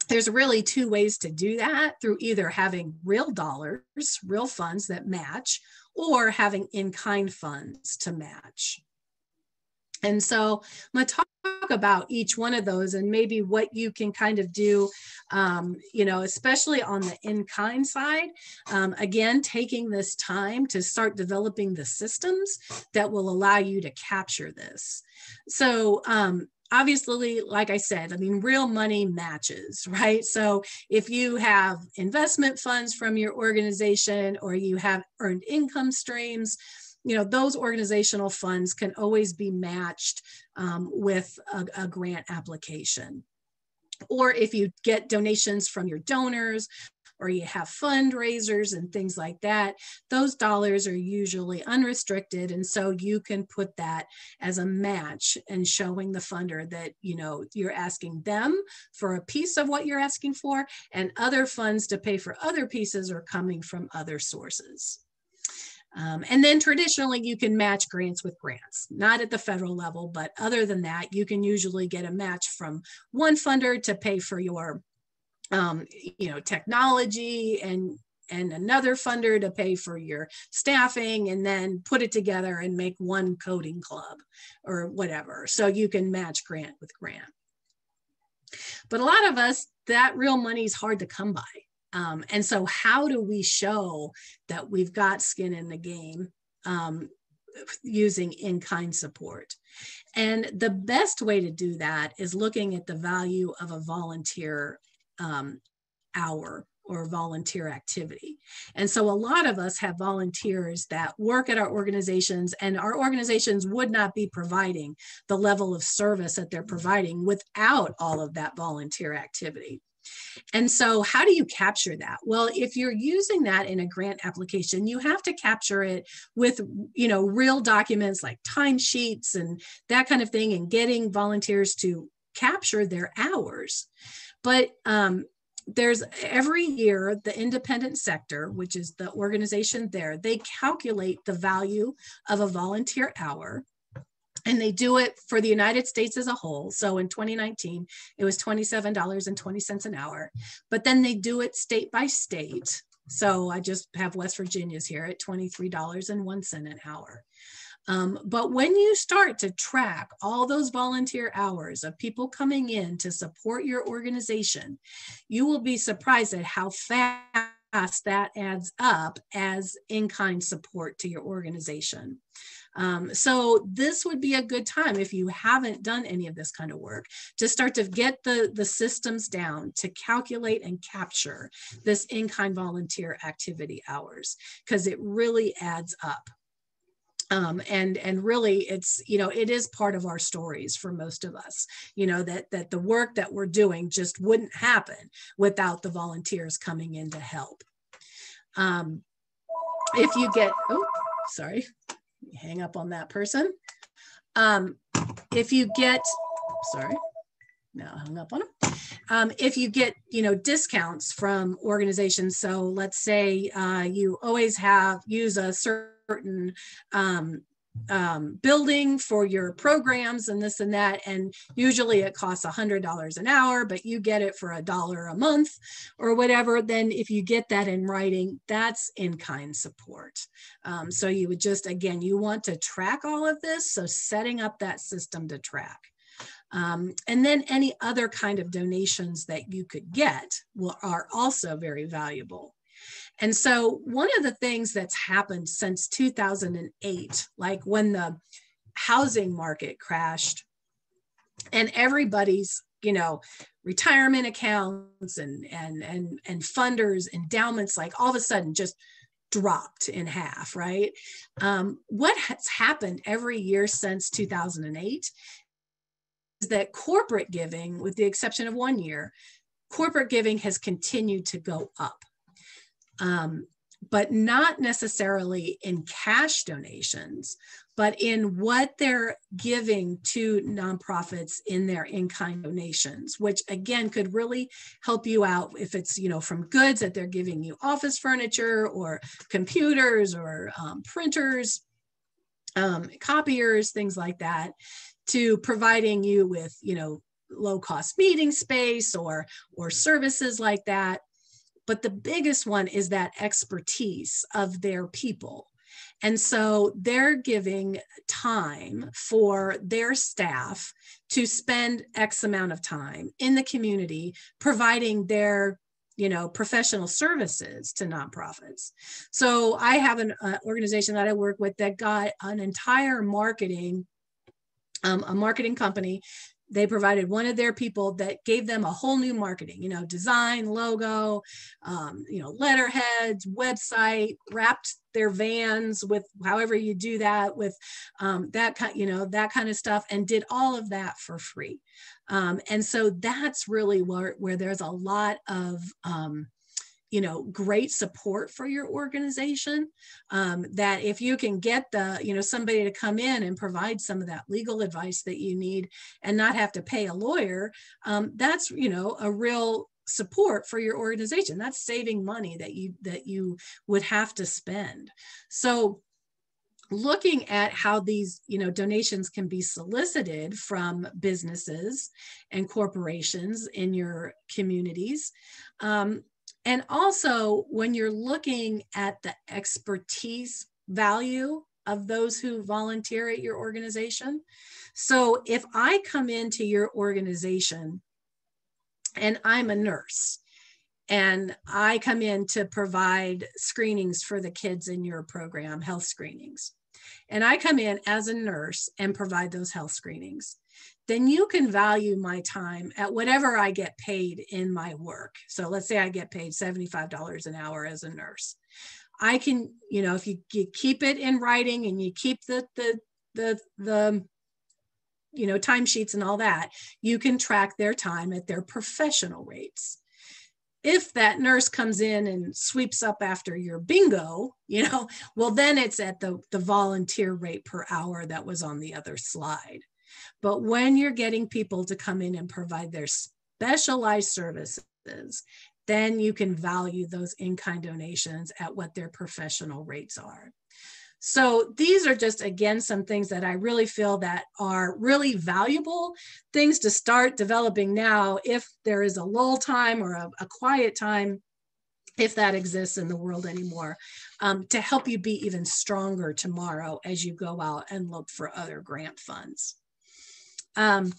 there's really two ways to do that, through either having real dollars, real funds that match, or having in-kind funds to match. And so I'm going to talk about each one of those and maybe what you can kind of do, especially on the in-kind side. Again, taking this time to start developing the systems that will allow you to capture this. So obviously, like I said, real money matches, right? So if you have investment funds from your organization, or you have earned income streams, those organizational funds can always be matched with a grant application. Or if you get donations from your donors, or you have fundraisers and things like that, those dollars are usually unrestricted. And so you can put that as a match and showing the funder that, you're asking them for a piece of what you're asking for, and other funds to pay for other pieces are coming from other sources. And then traditionally, you can match grants with grants, not at the federal level, but other than that, you can usually get a match from one funder to pay for your, technology, and another funder to pay for your staffing, and then put it together and make one coding club or whatever. So you can match grant with grant. But a lot of us, that real money is hard to come by. And so how do we show that we've got skin in the game using in-kind support? And the best way to do that is looking at the value of a volunteer hour or volunteer activity. And so a lot of us have volunteers that work at our organizations, and our organizations would not be providing the level of service that they're providing without all of that volunteer activity. And so how do you capture that? Well, if you're using that in a grant application, you have to capture it with, real documents like timesheets and that kind of thing, and getting volunteers to capture their hours. But there's every year, the independent sector, which is the organization there, they calculate the value of a volunteer hour. And they do it for the United States as a whole. So in 2019, it was $27.20 an hour. But then they do it state by state. So I just have West Virginia's here at $23.01 an hour. But when you start to track all those volunteer hours of people coming in to support your organization, you will be surprised at how fast that adds up as in-kind support to your organization. So this would be a good time, if you haven't done any of this kind of work, to start to get the systems down to calculate and capture this in-kind volunteer activity hours, because it really adds up. And really it's, it is part of our stories for most of us, that the work that we're doing just wouldn't happen without the volunteers coming in to help. If you get, hang up on that person. If you get, now I hung up on them. If you get, discounts from organizations, so let's say you always use a certain building for your programs and this and that, and usually it costs $100 an hour, but you get it for $1 a month or whatever, then if you get that in writing, that's in-kind support. So you would just, again, you want to track all of this, so setting up that system to track. And then any other kind of donations that you could get are also very valuable. And so one of the things that's happened since 2008, like when the housing market crashed and everybody's, retirement accounts and funders, endowments, like all of a sudden just dropped in half, right? What has happened every year since 2008 is that corporate giving, with the exception of 1 year, corporate giving has continued to go up. But not necessarily in cash donations, but in what they're giving to nonprofits in their in-kind donations, which again could really help you out if it's, from goods that they're giving you, office furniture or computers or printers, copiers, things like that, to providing you with, low-cost meeting space or services like that. But the biggest one is that expertise of their people. And so they're giving time for their staff to spend X amount of time in the community, providing their, professional services to nonprofits. So I have an organization that I work with that got an entire a marketing company. They provided one of their people that gave them a whole new marketing, design, logo, letterheads, website, wrapped their vans with however you do that with that kind of stuff, and did all of that for free. And so that's really where there's a lot of great support for your organization, that if you can get somebody to come in and provide some of that legal advice that you need and not have to pay a lawyer, that's, a real support for your organization. That's saving money that you would have to spend. So looking at how these, donations can be solicited from businesses and corporations in your communities. And also when you're looking at the expertise value of those who volunteer at your organization. So if I come into your organization and I'm a nurse, and I come in to provide screenings for the kids in your program, health screenings, and I come in as a nurse and provide those health screenings, then you can value my time at whatever I get paid in my work. So let's say I get paid $75 an hour as a nurse. I can, if you keep it in writing and you keep the timesheets and all that, you can track their time at their professional rates. If that nurse comes in and sweeps up after your bingo, well, then it's at the volunteer rate per hour that was on the other slide. But when you're getting people to come in and provide their specialized services, then you can value those in-kind donations at what their professional rates are. So these are just, again, some things that I really feel that are really valuable things to start developing now if there is a lull time or a quiet time, if that exists in the world anymore, to help you be even stronger tomorrow as you go out and look for other grant funds. Then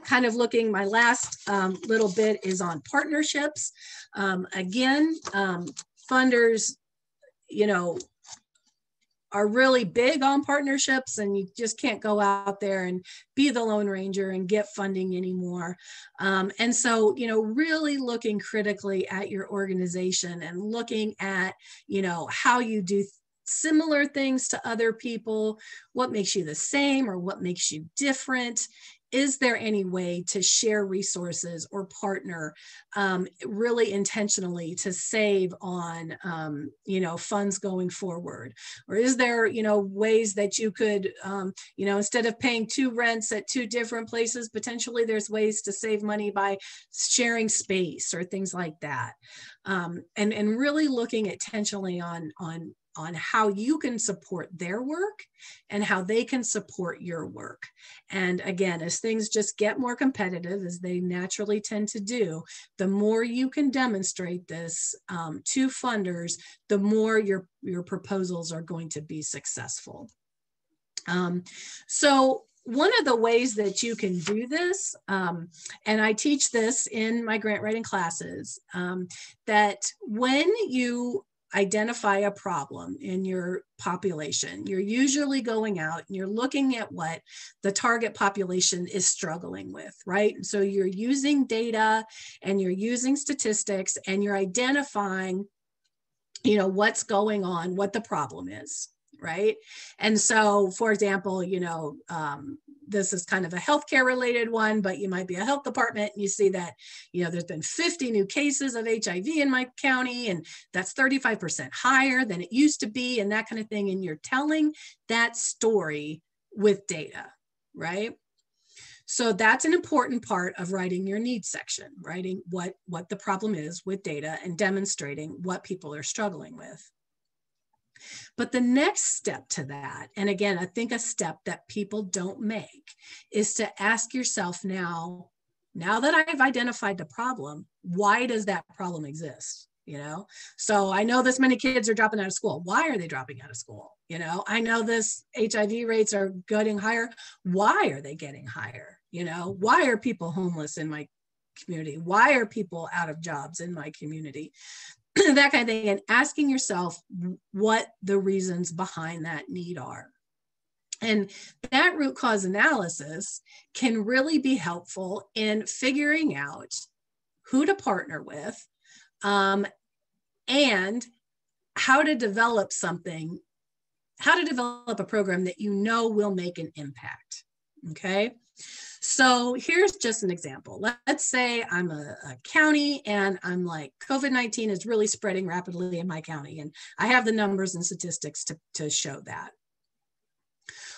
kind of looking, my last little bit is on partnerships. Again, funders, are really big on partnerships, and you just can't go out there and be the Lone Ranger and get funding anymore. And so, really looking critically at your organization and looking at, how you do similar things to other people, what makes you the same or what makes you different. Is there any way to share resources or partner really intentionally to save on, funds going forward? Or is there, ways that you could, instead of paying 2 rents at 2 different places, potentially there's ways to save money by sharing space or things like that. And really looking intentionally on how you can support their work and how they can support your work. And again, as things just get more competitive, as they naturally tend to do, the more you can demonstrate this to funders, the more your proposals are going to be successful. So one of the ways that you can do this, and I teach this in my grant writing classes, that when you identify a problem in your population, you're usually going out and you're looking at what the target population is struggling with, right? So you're using data and you're using statistics and you're identifying, what's going on, what the problem is, right? And so, for example, this is kind of a healthcare related one, but you might be a health department and you see that, there's been 50 new cases of HIV in my county, and that's 35% higher than it used to be, and that kind of thing. And you're telling that story with data, right? So that's an important part of writing your needs section, writing what the problem is with data and demonstrating what people are struggling with. But the next step to that, and again, I think a step that people don't make, is to ask yourself now that I've identified the problem, why does that problem exist? So I know this many kids are dropping out of school. Why are they dropping out of school? I know this HIV rates are getting higher. Why are they getting higher? Why are people homeless in my community? Why are people out of jobs in my community? That kind of thing, and asking yourself what the reasons behind that need are. And that root cause analysis can really be helpful in figuring out who to partner with, and how to develop a program that will make an impact, Okay. So here's just an example. Let's say I'm a county and I'm like, COVID-19 is really spreading rapidly in my county. And I have the numbers and statistics to show that.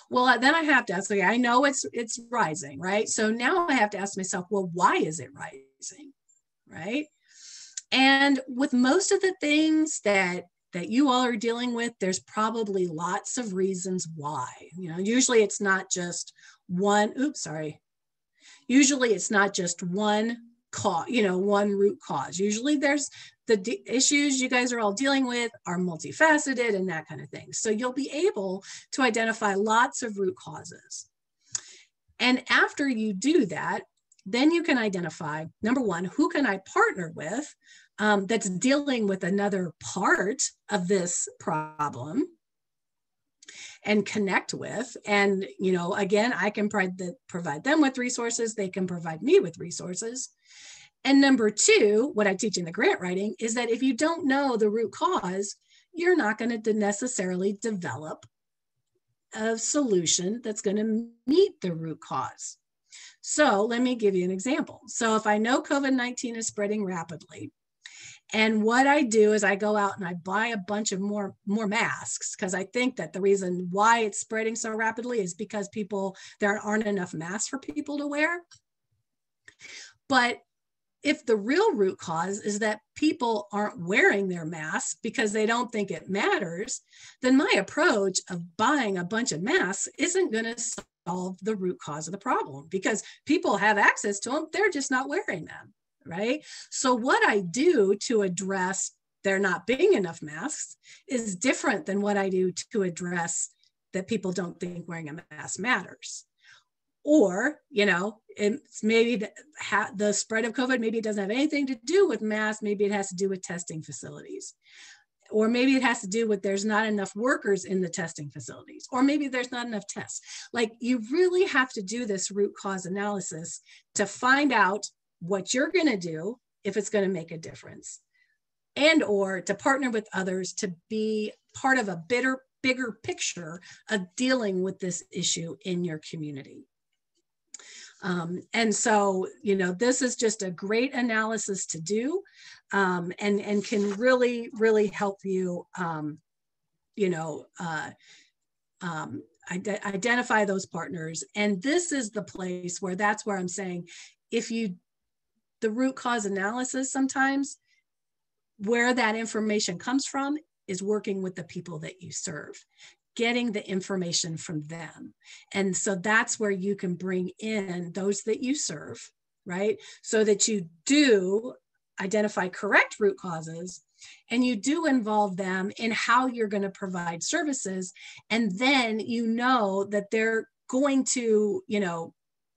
Well, then I have to ask, okay, I know it's rising, right? So now I have to ask myself, well, why is it rising, right? And with most of the things that you all are dealing with, there's probably lots of reasons why. Usually it's not just one, usually it's not just one cause, one root cause. Usually there's the issues you guys are all dealing with are multifaceted and that kind of thing. So you'll be able to identify lots of root causes. And after you do that, then you can identify, number one, who can I partner with that's dealing with another part of this problem and connect with. And, again, I can provide them with resources. They can provide me with resources. And number two, what I teach in the grant writing is that if you don't know the root cause, you're not going to necessarily develop a solution that's going to meet the root cause. So let me give you an example. So if I know COVID-19 is spreading rapidly, and what I do is I go out and I buy a bunch of more masks, because I think that the reason why it's spreading so rapidly is because there aren't enough masks for people to wear. But if the real root cause is that people aren't wearing their masks because they don't think it matters, then my approach of buying a bunch of masks isn't going to solve the root cause of the problem, because people have access to them. They're just not wearing them, right? So what I do to address there not being enough masks is different than what I do to address that people don't think wearing a mask matters. Or, it's maybe the spread of COVID, maybe it doesn't have anything to do with masks. Maybe it has to do with testing facilities. Or maybe it has to do with there's not enough workers in the testing facilities. Or maybe there's not enough tests. Like, you really have to do this root cause analysis to find out what you're going to do if it's going to make a difference, and or to partner with others to be part of a bigger picture of dealing with this issue in your community. And so, this is just a great analysis to do, and can really, really help you, identify those partners. And this is the place where that's where I'm saying, the root cause analysis, sometimes where that information comes from is working with the people that you serve, getting the information from them. And so that's where you can bring in those that you serve, right? So that you do identify correct root causes, and you do involve them in how you're going to provide services. And then that they're going to,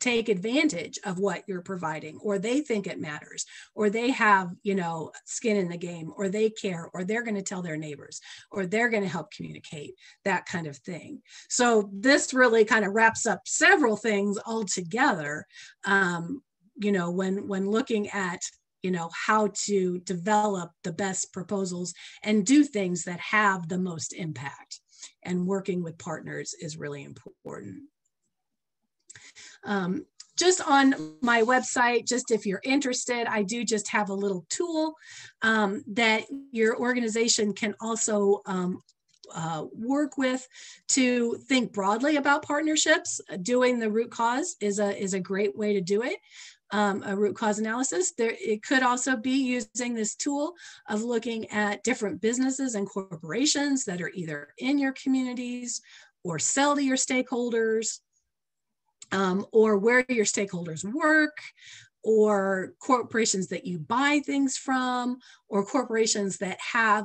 take advantage of what you're providing, or they think it matters, or they have, skin in the game, or they care, or they're going to tell their neighbors, or they're going to help communicate, that kind of thing. So this really kind of wraps up several things all together, when looking at, how to develop the best proposals and do things that have the most impact. And working with partners is really important. Just on my website, just if you're interested, I do just have a little tool that your organization can also work with to think broadly about partnerships. Doing the root cause is a great way to do it. A root cause analysis. It could also be using this tool of looking at different businesses and corporations that are either in your communities or sell to your stakeholders, or where your stakeholders work, or corporations that you buy things from, or corporations that have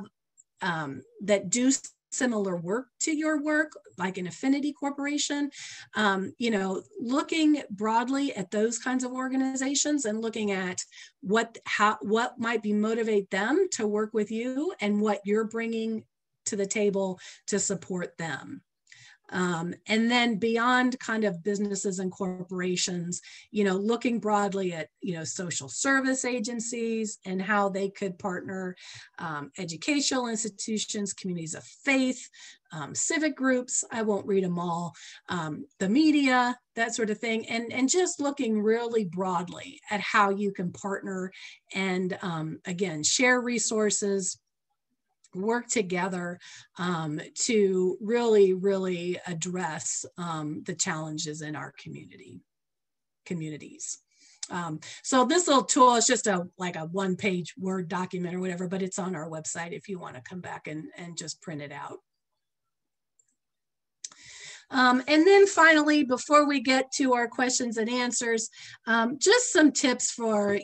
that do similar work to your work, like an affinity corporation. Looking broadly at those kinds of organizations and looking at what might motivate them to work with you, and what you're bringing to the table to support them. And then beyond kind of businesses and corporations, looking broadly at, social service agencies and how they could partner, educational institutions, communities of faith, civic groups, I won't read them all, the media, that sort of thing, and just looking really broadly at how you can partner and, again, share resources, work together to really address the challenges in our communities. So this little tool is just like a one-page Word document or whatever, but it's on our website if you want to come back and just print it out. And then finally, before we get to our questions and answers, just some tips for,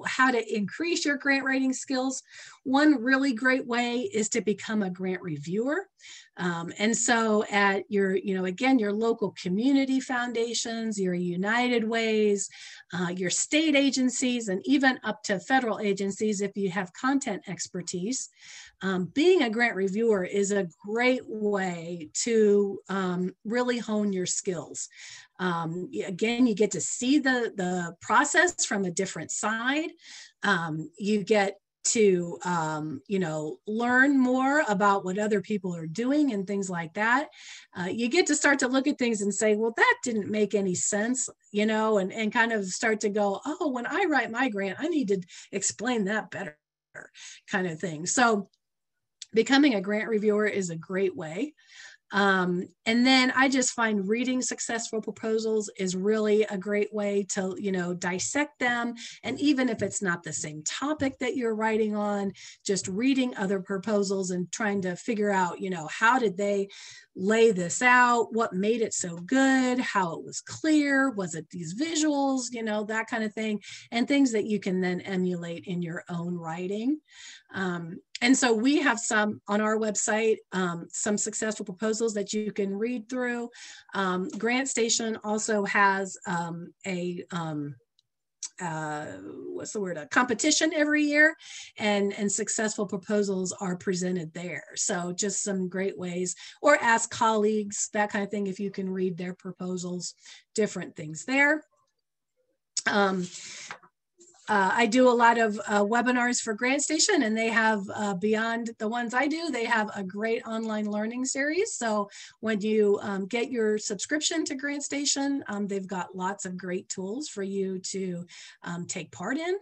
how to increase your grant writing skills. One really great way is to become a grant reviewer. And so at your, again, your local community foundations, your United Ways, your state agencies, and even up to federal agencies, if you have content expertise, being a grant reviewer is a great way to really hone your skills. Again, you get to see the process from a different side. You get to learn more about what other people are doing and things like that. You get to start to look at things and say, well, that didn't make any sense, and kind of start to go, oh, when I write my grant, I need to explain that better, kind of thing. So becoming a grant reviewer is a great way. And then I just find reading successful proposals is really a great way to, dissect them. And even if it's not the same topic that you're writing on, just reading other proposals and trying to figure out, how did they lay this out? What made it so good? How it was clear? Was it these visuals? That kind of thing, and things that you can then emulate in your own writing. And so we have some on our website, some successful proposals that you can read through. GrantStation also has a competition every year, and successful proposals are presented there. So just some great ways, or ask colleagues, that kind of thing, if you can read their proposals, different things there. I do a lot of webinars for GrantStation, and they have, beyond the ones I do, they have a great online learning series. So when you get your subscription to GrantStation, they've got lots of great tools for you to take part in.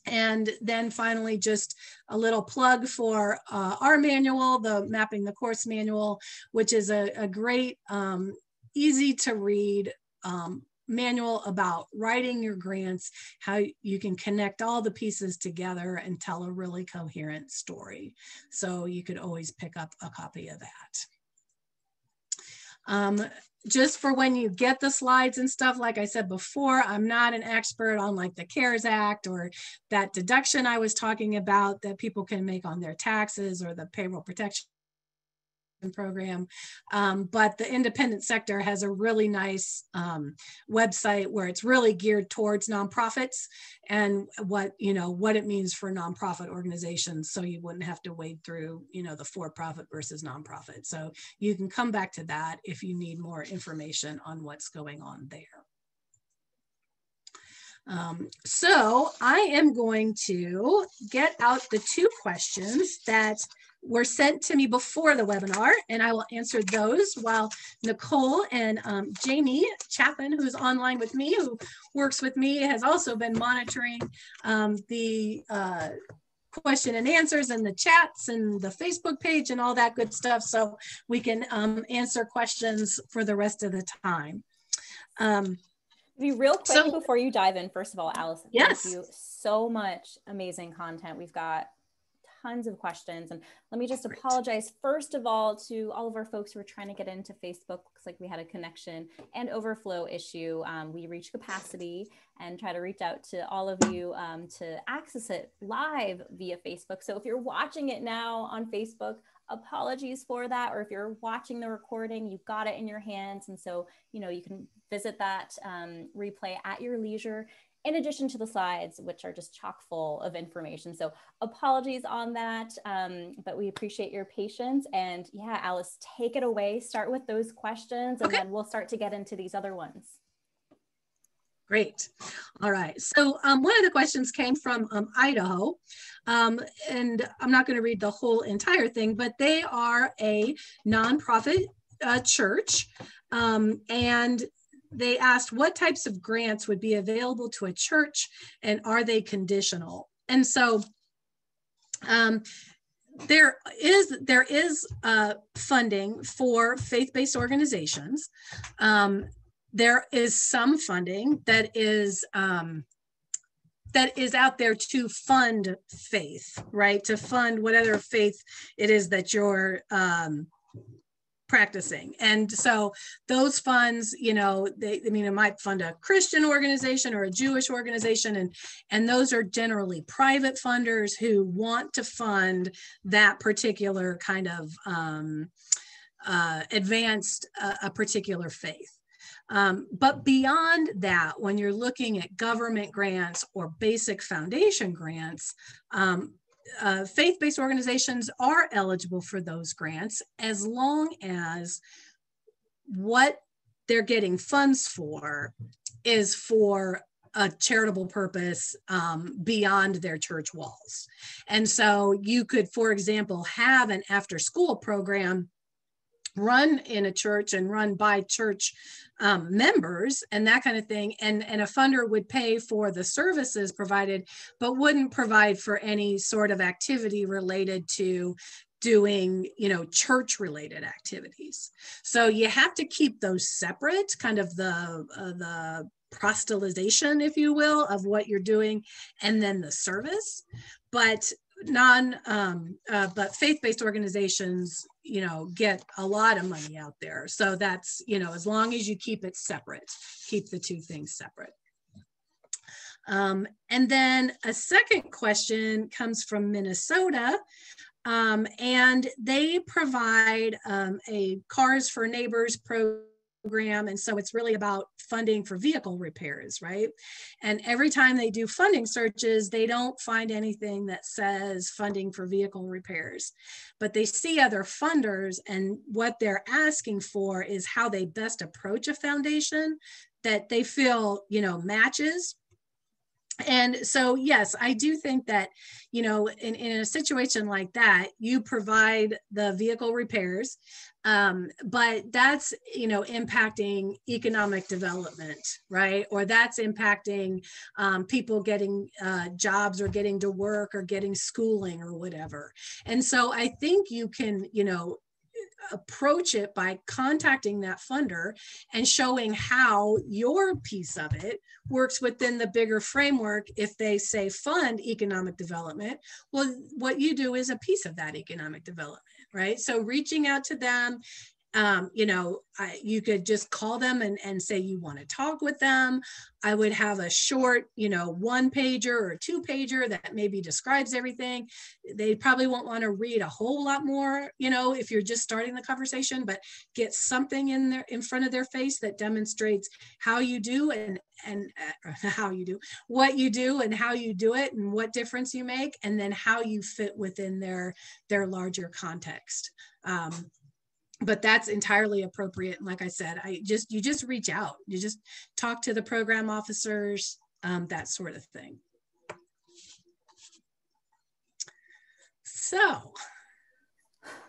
And then finally, just a little plug for our manual, the Mapping the Course manual, which is a great, easy to read manual about writing your grants, how you can connect all the pieces together and tell a really coherent story. So you could always pick up a copy of that. Just for when you get the slides and stuff, like I said before, I'm not an expert on like the CARES Act or that deduction I was talking about that people can make on their taxes, or the payroll protection program, but the independent sector has a really nice website where it's really geared towards nonprofits and what it means for nonprofit organizations, so you wouldn't have to wade through the for-profit versus nonprofit. So you can come back to that if you need more information on what's going on there. So I am going to get out the two questions that were sent to me before the webinar, and I will answer those while Nicole and Jamie Chapman, who's online with me, who works with me, has also been monitoring the question and answers and the chats and the Facebook page and all that good stuff, so we can answer questions for the rest of the time. Be real quick before you dive in. First of all, Alice, yes, thank you so much. Amazing content. We've got tons of questions, and let me just apologize first of all to all of our folks who are trying to get into Facebook. Looks like we had a connection and overflow issue. We reached capacity and try to reach out to all of you to access it live via Facebook. So if you're watching it now on Facebook, apologies for that. Or if you're watching the recording, you've got it in your hands, and so you can visit that replay at your leisure. in addition to the slides, which are just chock full of information. So apologies on that, but we appreciate your patience. And yeah, Alice, take it away. Start with those questions, and then we'll start to get into these other ones. Great. All right. So one of the questions came from Idaho, and I'm not going to read the whole entire thing, but they are a nonprofit church, and they asked what types of grants would be available to a church, and are they conditional? And so there is funding for faith-based organizations. There is some funding that is out there to fund faith, right? To fund whatever faith it is that you're practicing. And so those funds, it might fund a Christian organization or a Jewish organization, and those are generally private funders who want to fund that particular kind of advanced a particular faith. But beyond that, when you're looking at government grants or basic foundation grants, faith-based organizations are eligible for those grants as long as what they're getting funds for is for a charitable purpose beyond their church walls. And so you could, for example, have an after-school program run in a church and run by church members and that kind of thing. And a funder would pay for the services provided, but wouldn't provide for any sort of activity related to doing, church related activities. So you have to keep those separate, kind of the proselytization, if you will, of what you're doing, and then the service. But but faith-based organizations, get a lot of money out there. So that's, as long as you keep it separate, keep the two things separate. And then a second question comes from Minnesota, and they provide a Cars for Neighbors program. And so it's really about funding for vehicle repairs, right? And every time they do funding searches, they don't find anything that says funding for vehicle repairs, but they see other funders, and what they're asking for is how they best approach a foundation that they feel, matches. And so, yes, I do think that, in a situation like that, you provide the vehicle repairs, but that's, impacting economic development, right? Or that's impacting people getting jobs or getting to work or getting schooling or whatever. And so I think you can, approach it by contacting that funder and showing how your piece of it works within the bigger framework. If they say fund economic development, well, what you do is a piece of that economic development, right? So reaching out to them, you could just call them and say you want to talk with them. I would have a short, 1-pager or 2-pager that maybe describes everything. They probably won't want to read a whole lot more, if you're just starting the conversation, but get something in front of their face that demonstrates how you do and how you do what you do and how you do it and what difference you make, and then how you fit within their larger context. But that's entirely appropriate. And like I said, you just reach out, you just talk to the program officers, that sort of thing. So,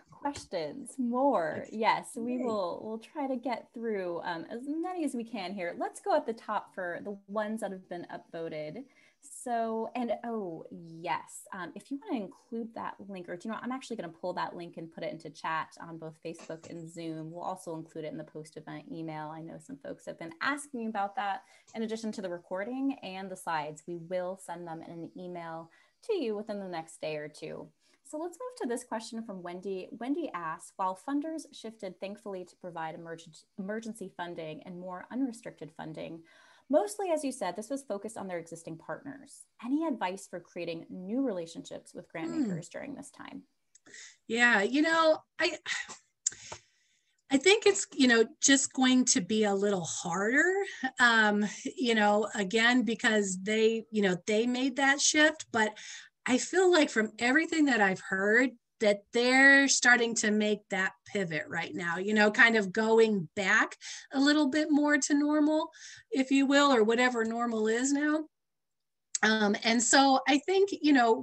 questions, more. Yes, we'll try to get through as many as we can here. Let's go at the top for the ones that have been upvoted. So, and oh yes, if you want to include that link, or I'm actually going to pull that link and put it into chat on both Facebook and Zoom. We'll also include it in the post-event email. I know some folks have been asking about that. In addition to the recording and the slides, we will send them in an email to you within the next day or two. So let's move to this question from Wendy. Wendy asks, while funders shifted thankfully to provide emergency funding and more unrestricted funding, mostly, as you said, this was focused on their existing partners. Any advice for creating new relationships with grant makers during this time? Yeah, I think it's, just going to be a little harder, again, because they made that shift. But I feel like from everything that I've heard, that they're starting to make that pivot right now, kind of going back a little bit more to normal, if you will, or whatever normal is now. And so I think,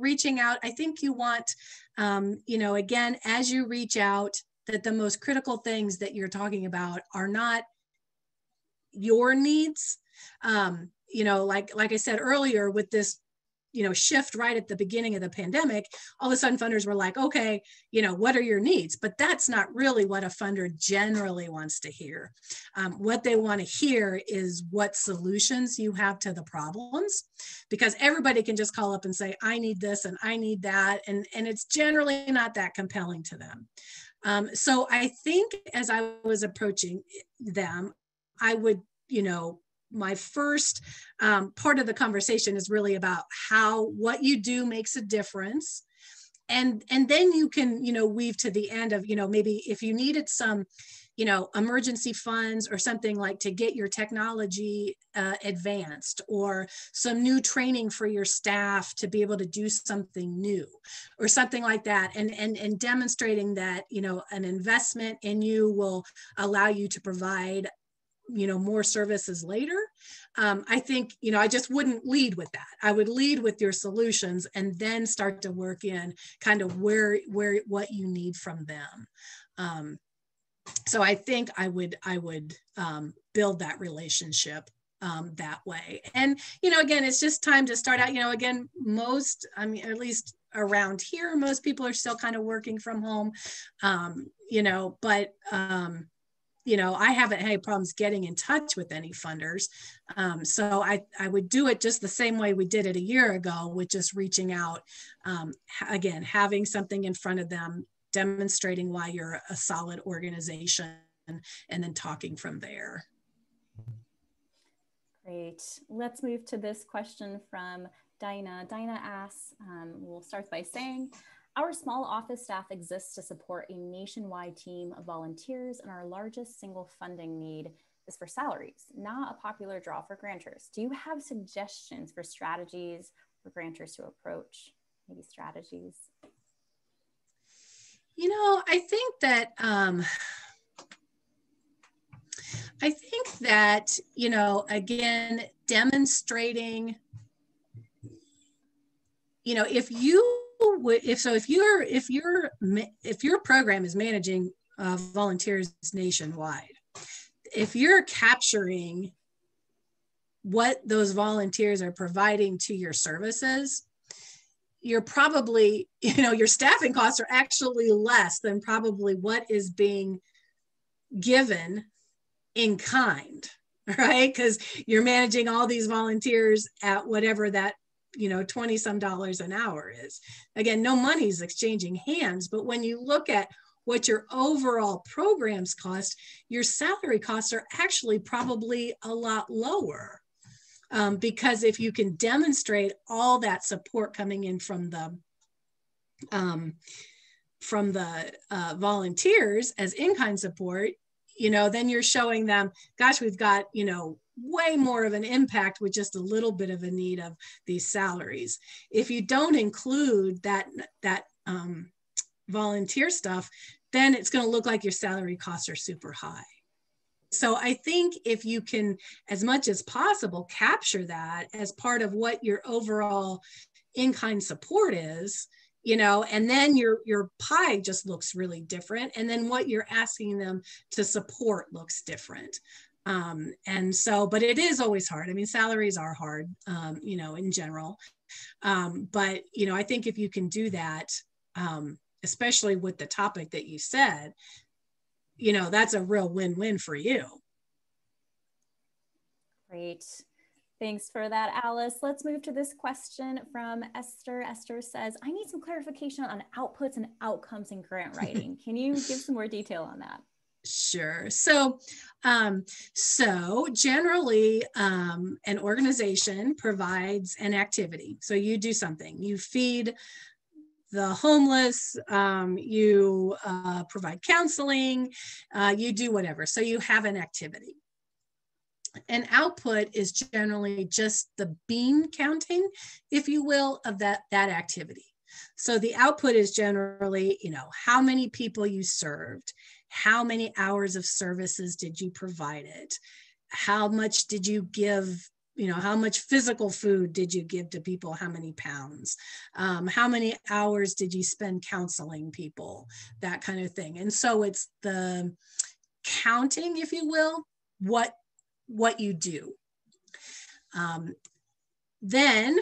reaching out, I think you want, again, as you reach out, that the most critical things that you're talking about are not your needs. Like I said earlier, with this, shift right at the beginning of the pandemic, all of a sudden funders were like, okay, what are your needs? But that's not really what a funder generally wants to hear. What they want to hear is what solutions you have to the problems, because everybody can just call up and say, I need this and I need that. And it's generally not that compelling to them. So I think as I was approaching them, I would, my first part of the conversation is really about what you do makes a difference. And then you can, weave to the end of, maybe if you needed some, emergency funds or something like to get your technology advanced, or some new training for your staff to be able to do something new or something like that. And demonstrating that, an investment in you will allow you to provide, more services later. I think, I just wouldn't lead with that. I would lead with your solutions and then start to work in kind of what you need from them. So I think I would build that relationship that way. And, again, it's just time to start out, again, at least around here, most people are still kind of working from home, but I haven't had problems getting in touch with any funders. So I would do it just the same way we did it a year ago, with just reaching out, again, having something in front of them, demonstrating why you're a solid organization, and then talking from there. Great. Let's move to this question from Dinah. Dinah asks, we'll start by saying, our small office staff exists to support a nationwide team of volunteers, and our largest single funding need is for salaries, not a popular draw for grantors. Do you have suggestions for strategies for grantors to approach? Maybe strategies? I think that, again, demonstrating, if your program is managing volunteers nationwide, if you're capturing what those volunteers are providing to your services, you're probably, your staffing costs are actually less than probably what is being given in kind, right? Because you're managing all these volunteers at whatever that, $20 some an hour is. Again, no money's exchanging hands, but when you look at what your overall programs cost, your salary costs are actually probably a lot lower. Because if you can demonstrate all that support coming in from the volunteers as in-kind support, then you're showing them, gosh, we've got, way more of an impact with just a little bit of a need of these salaries. If you don't include that volunteer stuff, then it's going to look like your salary costs are super high. So I think if you can, as much as possible, capture that as part of what your overall in-kind support is, and then your pie just looks really different. And then what you're asking them to support looks different. And so, but it is always hard. I mean, salaries are hard, in general. But, I think if you can do that, especially with the topic that you said, that's a real win-win for you. Great. Thanks for that, Alice. Let's move to this question from Esther. Esther says, I need some clarification on outputs and outcomes in grant writing. Can you give some more detail on that? Sure. So generally, an organization provides an activity. So you do something, you feed the homeless, you provide counseling, you do whatever. So you have an activity. An output is generally just the bean counting, if you will, of that activity. So the output is generally, how many people you served, how many hours of services did you provide it, how much did you give, how much physical food did you give to people, how many pounds, how many hours did you spend counseling people, that kind of thing. And so it's the counting, if you will, what you do. Then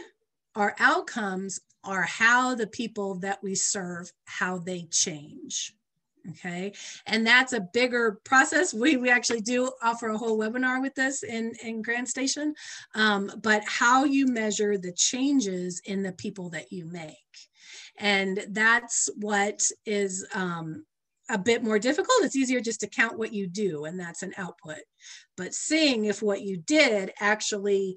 our outcomes are how the people that we serve, how they change. Okay. And that's a bigger process. We actually do offer a whole webinar with this in GrantStation, but how you measure the changes in the people that you make. And that's what is a bit more difficult. It's easier just to count what you do, and that's an output. But seeing if what you did actually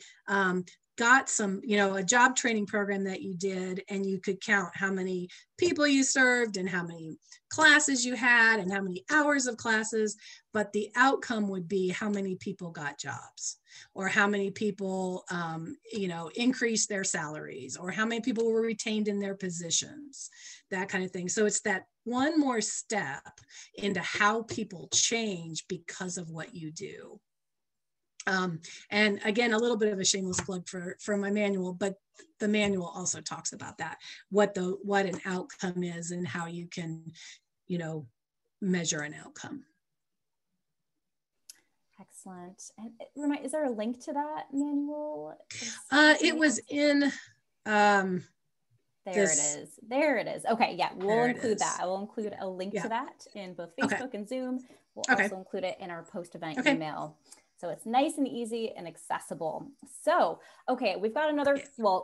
got some, a job training program that you did, and you could count how many people you served and how many classes you had and how many hours of classes, but the outcome would be how many people got jobs, or how many people, increased their salaries, or how many people were retained in their positions, that kind of thing. So it's that one more step into how people change because of what you do. And again, a little bit of a shameless plug for my manual, but the manual also talks about that, what an outcome is and how you can, measure an outcome. Excellent. And is there a link to that manual? It was in, There it is. Okay, yeah, we'll include that. I will include a link to that in both Facebook and Zoom. We'll also include it in our post-event email. So it's nice and easy and accessible. So, okay, we've got another,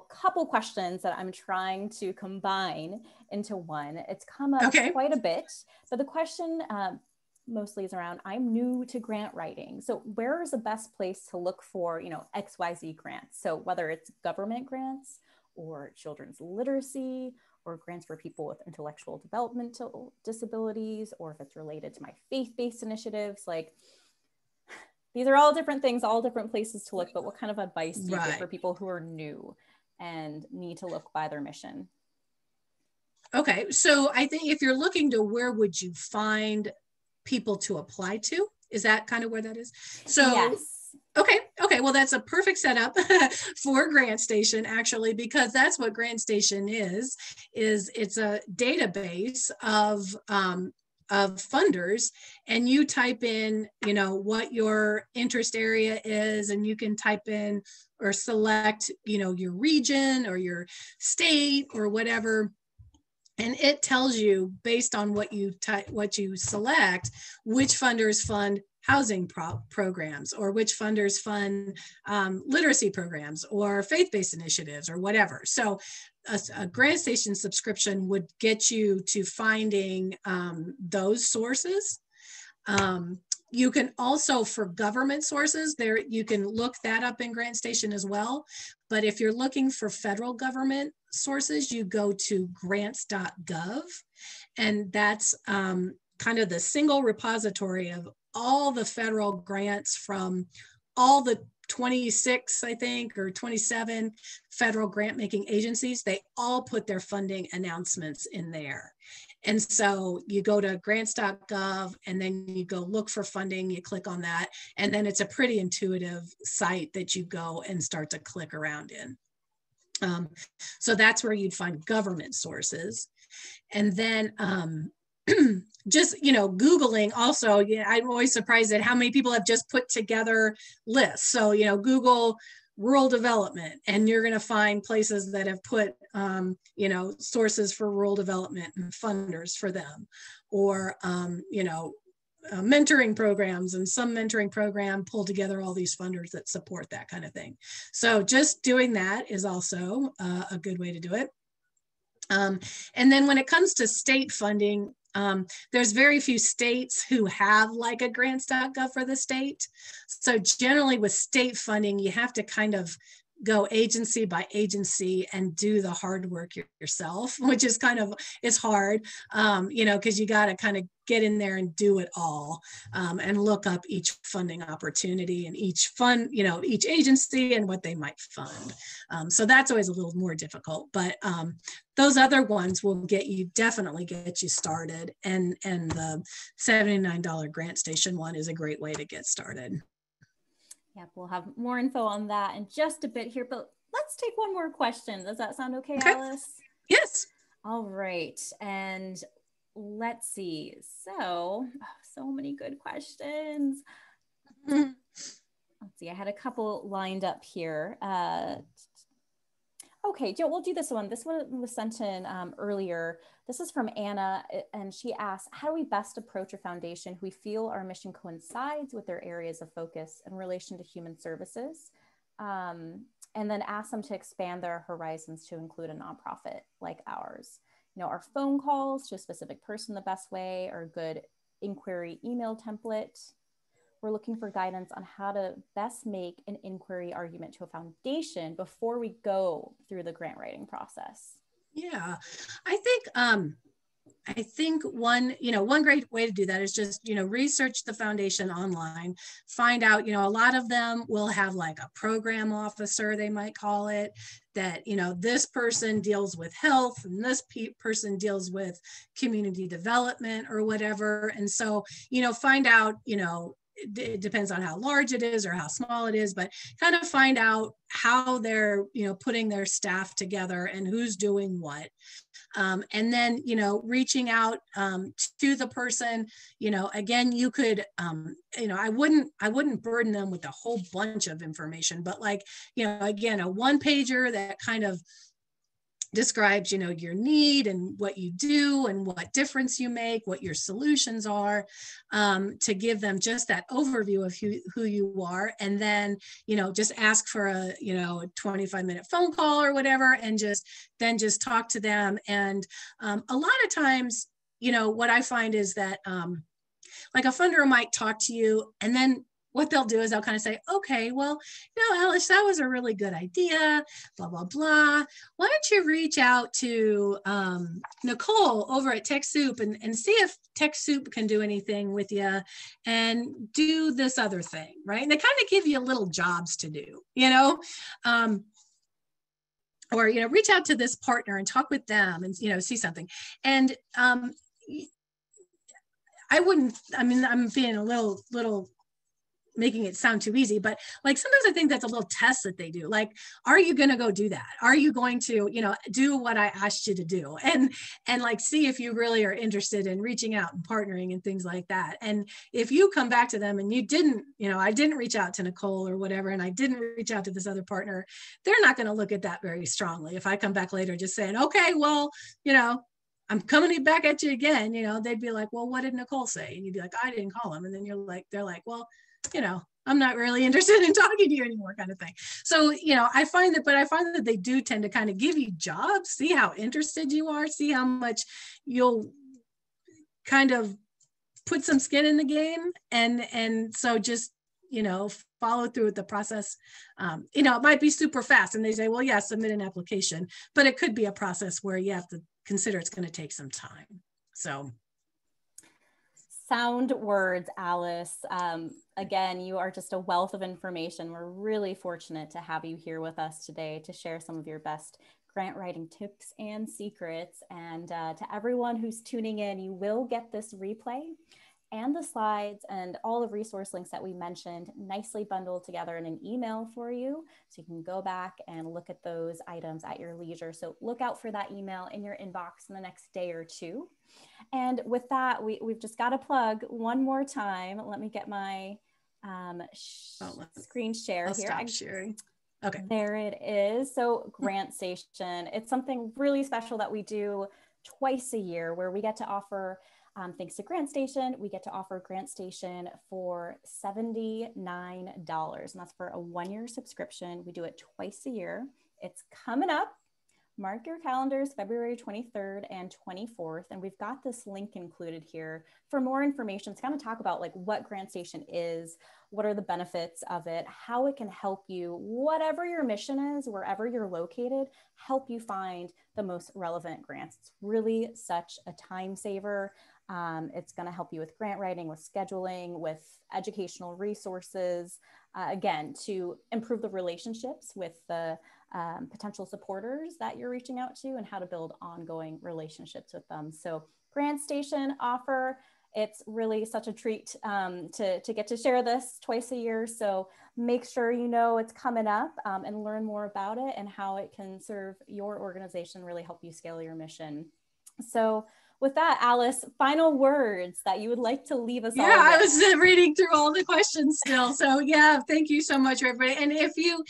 couple questions that I'm trying to combine into one. It's come up quite a bit, but the question mostly is around, I'm new to grant writing. So where is the best place to look for, XYZ grants? So whether it's government grants or children's literacy, or grants for people with intellectual developmental disabilities, or if it's related to my faith-based initiatives, these are all different things, all different places to look, but what kind of advice do you give for people who are new and need to look by their mission? Okay, so I think if you're looking to where would you find people to apply to, is that kind of where that is? So, yes. Okay, well, that's a perfect setup for GrantStation, actually, because that's what GrantStation is it's a database of funders, and you type in, what your interest area is, and you can type in or select, your region or your state or whatever. And it tells you, based on what you select, which funders fund housing programs, or which funders fund literacy programs or faith-based initiatives or whatever. So a GrantStation subscription would get you to finding those sources. You can also, for government sources, you can look that up in GrantStation as well. But if you're looking for federal government sources, you go to grants.gov, and that's kind of the single repository of all the federal grants from all the 26, I think, or 27 federal grant making agencies. They all put their funding announcements in there. And so you go to grants.gov, and then you go look for funding, you click on that, and then it's a pretty intuitive site that you go and start to click around in. So that's where you'd find government sources. And then just, Googling also, I'm always surprised at how many people have just put together lists. So, Google rural development, and you're going to find places that have put, sources for rural development and funders for them, or, mentoring programs, and some mentoring program pull together all these funders that support that kind of thing. So just doing that is also a good way to do it. And then when it comes to state funding, there's very few states who have like a grants.gov for the state. So generally with state funding, you have to kind of go agency by agency and do the hard work yourself, which is it's hard, because you got to kind of get in there and do it all, and look up each funding opportunity and each each agency and what they might fund. So that's always a little more difficult, but those other ones will definitely get you started. And the $79 Grant Station one is a great way to get started. Yep, we'll have more info on that in just a bit here, but let's take one more question. Does that sound okay, Alice? Yes. All right. And let's see. So many good questions. Let's see. I had a couple lined up here. Okay, Joe, we'll do this one. This one was sent in earlier. This is from Anna, and she asks, how do we best approach a foundation who we feel our mission coincides with their areas of focus in relation to human services? And then ask them to expand their horizons to include a nonprofit like ours. Are phone calls to a specific person the best way, or a good inquiry email template? We're looking for guidance on how to best make an inquiry argument to a foundation before we go through the grant writing process. Yeah, I think one great way to do that is just, research the foundation online, find out, a lot of them will have like a program officer, they might call it, that, this person deals with health and this person deals with community development or whatever. And so, find out, it depends on how large it is or how small it is, but kind of find out how they're, putting their staff together and who's doing what. And then, reaching out to the person, again, you could, I wouldn't burden them with a whole bunch of information, but like, again, a one pager that kind of describes, your need and what you do and what difference you make, what your solutions are, to give them just that overview of who you are. And then, just ask for a 25-minute phone call or whatever, and just talk to them. And a lot of times, what I find is that like a funder might talk to you, and then what they'll do is they'll kind of say, okay, well, Alice, that was a really good idea, blah, blah, blah. Why don't you reach out to Nicole over at TechSoup and see if TechSoup can do anything with you and do this other thing, right? And they kind of give you little jobs to do, or, reach out to this partner and talk with them and, see something. And I'm being a little making it sound too easy, but like sometimes I think that's a little test that they do. Like, are you going to go do that? Are you going to, do what I asked you to do? And like, see if you really are interested in reaching out and partnering and things like that. And if you come back to them and you didn't, I didn't reach out to Nicole or whatever, and I didn't reach out to this other partner, they're not going to look at that very strongly. If I come back later just saying, okay, well, I'm coming back at you again, they'd be like, well, what did Nicole say? And you'd be like, I didn't call him. And then they're like, well, I'm not really interested in talking to you anymore, kind of thing. So, I find that they do tend to kind of give you jobs, see how interested you are, see how much you'll kind of put some skin in the game. And so just, follow through with the process. It might be super fast and they say, well, yeah, submit an application, but it could be a process where you have to consider it's going to take some time. So. Sound words, Alice. Again, you are just a wealth of information. We're really fortunate to have you here with us today to share some of your best grant writing tips and secrets. And to everyone who's tuning in, you will get this replay and the slides and all the resource links that we mentioned nicely bundled together in an email for you. So you can go back and look at those items at your leisure. So look out for that email in your inbox in the next day or two. And with that, we've just got to plug one more time. Let me get my screen share here. Stop sharing. Okay. There it is. So Grant Station, it's something really special that we do twice a year where we get to offer, thanks to Grant Station, we get to offer Grant Station for $79. And that's for a 1-year subscription. We do it twice a year. It's coming up Mark your calendars, February 23rd and 24th. And we've got this link included here for more information to kind of talk about like what GrantStation is, what are the benefits of it, how it can help you, whatever your mission is, wherever you're located, help you find the most relevant grants. It's really such a time saver. It's going to help you with grant writing, with scheduling, with educational resources, again, to improve the relationships with the potential supporters that you're reaching out to and how to build ongoing relationships with them. So GrantStation offer, it's really such a treat to get to share this twice a year. So make sure you know it's coming up and learn more about it and how it can serve your organization, really help you scale your mission. So with that, Alice, final words that you would like to leave us all with. I was reading through all the questions still. So yeah, thank you so much, everybody. And if you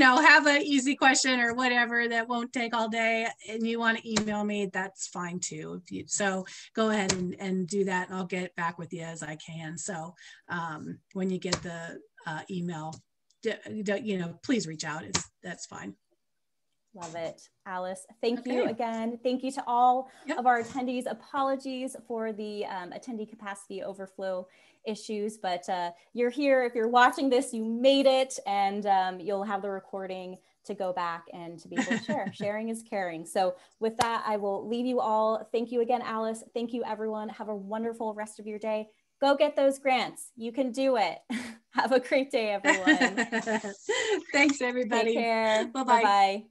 have an easy question or whatever that won't take all day and you want to email me, that's fine too. So go ahead and do that and I'll get back with you as I can. So when you get the email, please reach out. That's fine. Love it. Alice, thank you again. Thank you to all of our attendees. Apologies for the attendee capacity overflow issues, but you're here. If you're watching this, you made it, and you'll have the recording to go back and to be able to share. Sharing is caring. So with that, I will leave you all. Thank you again, Alice. Thank you, everyone. Have a wonderful rest of your day. Go get those grants. You can do it. Have a great day, everyone. Thanks, everybody. Take care. Bye-bye. Bye-bye.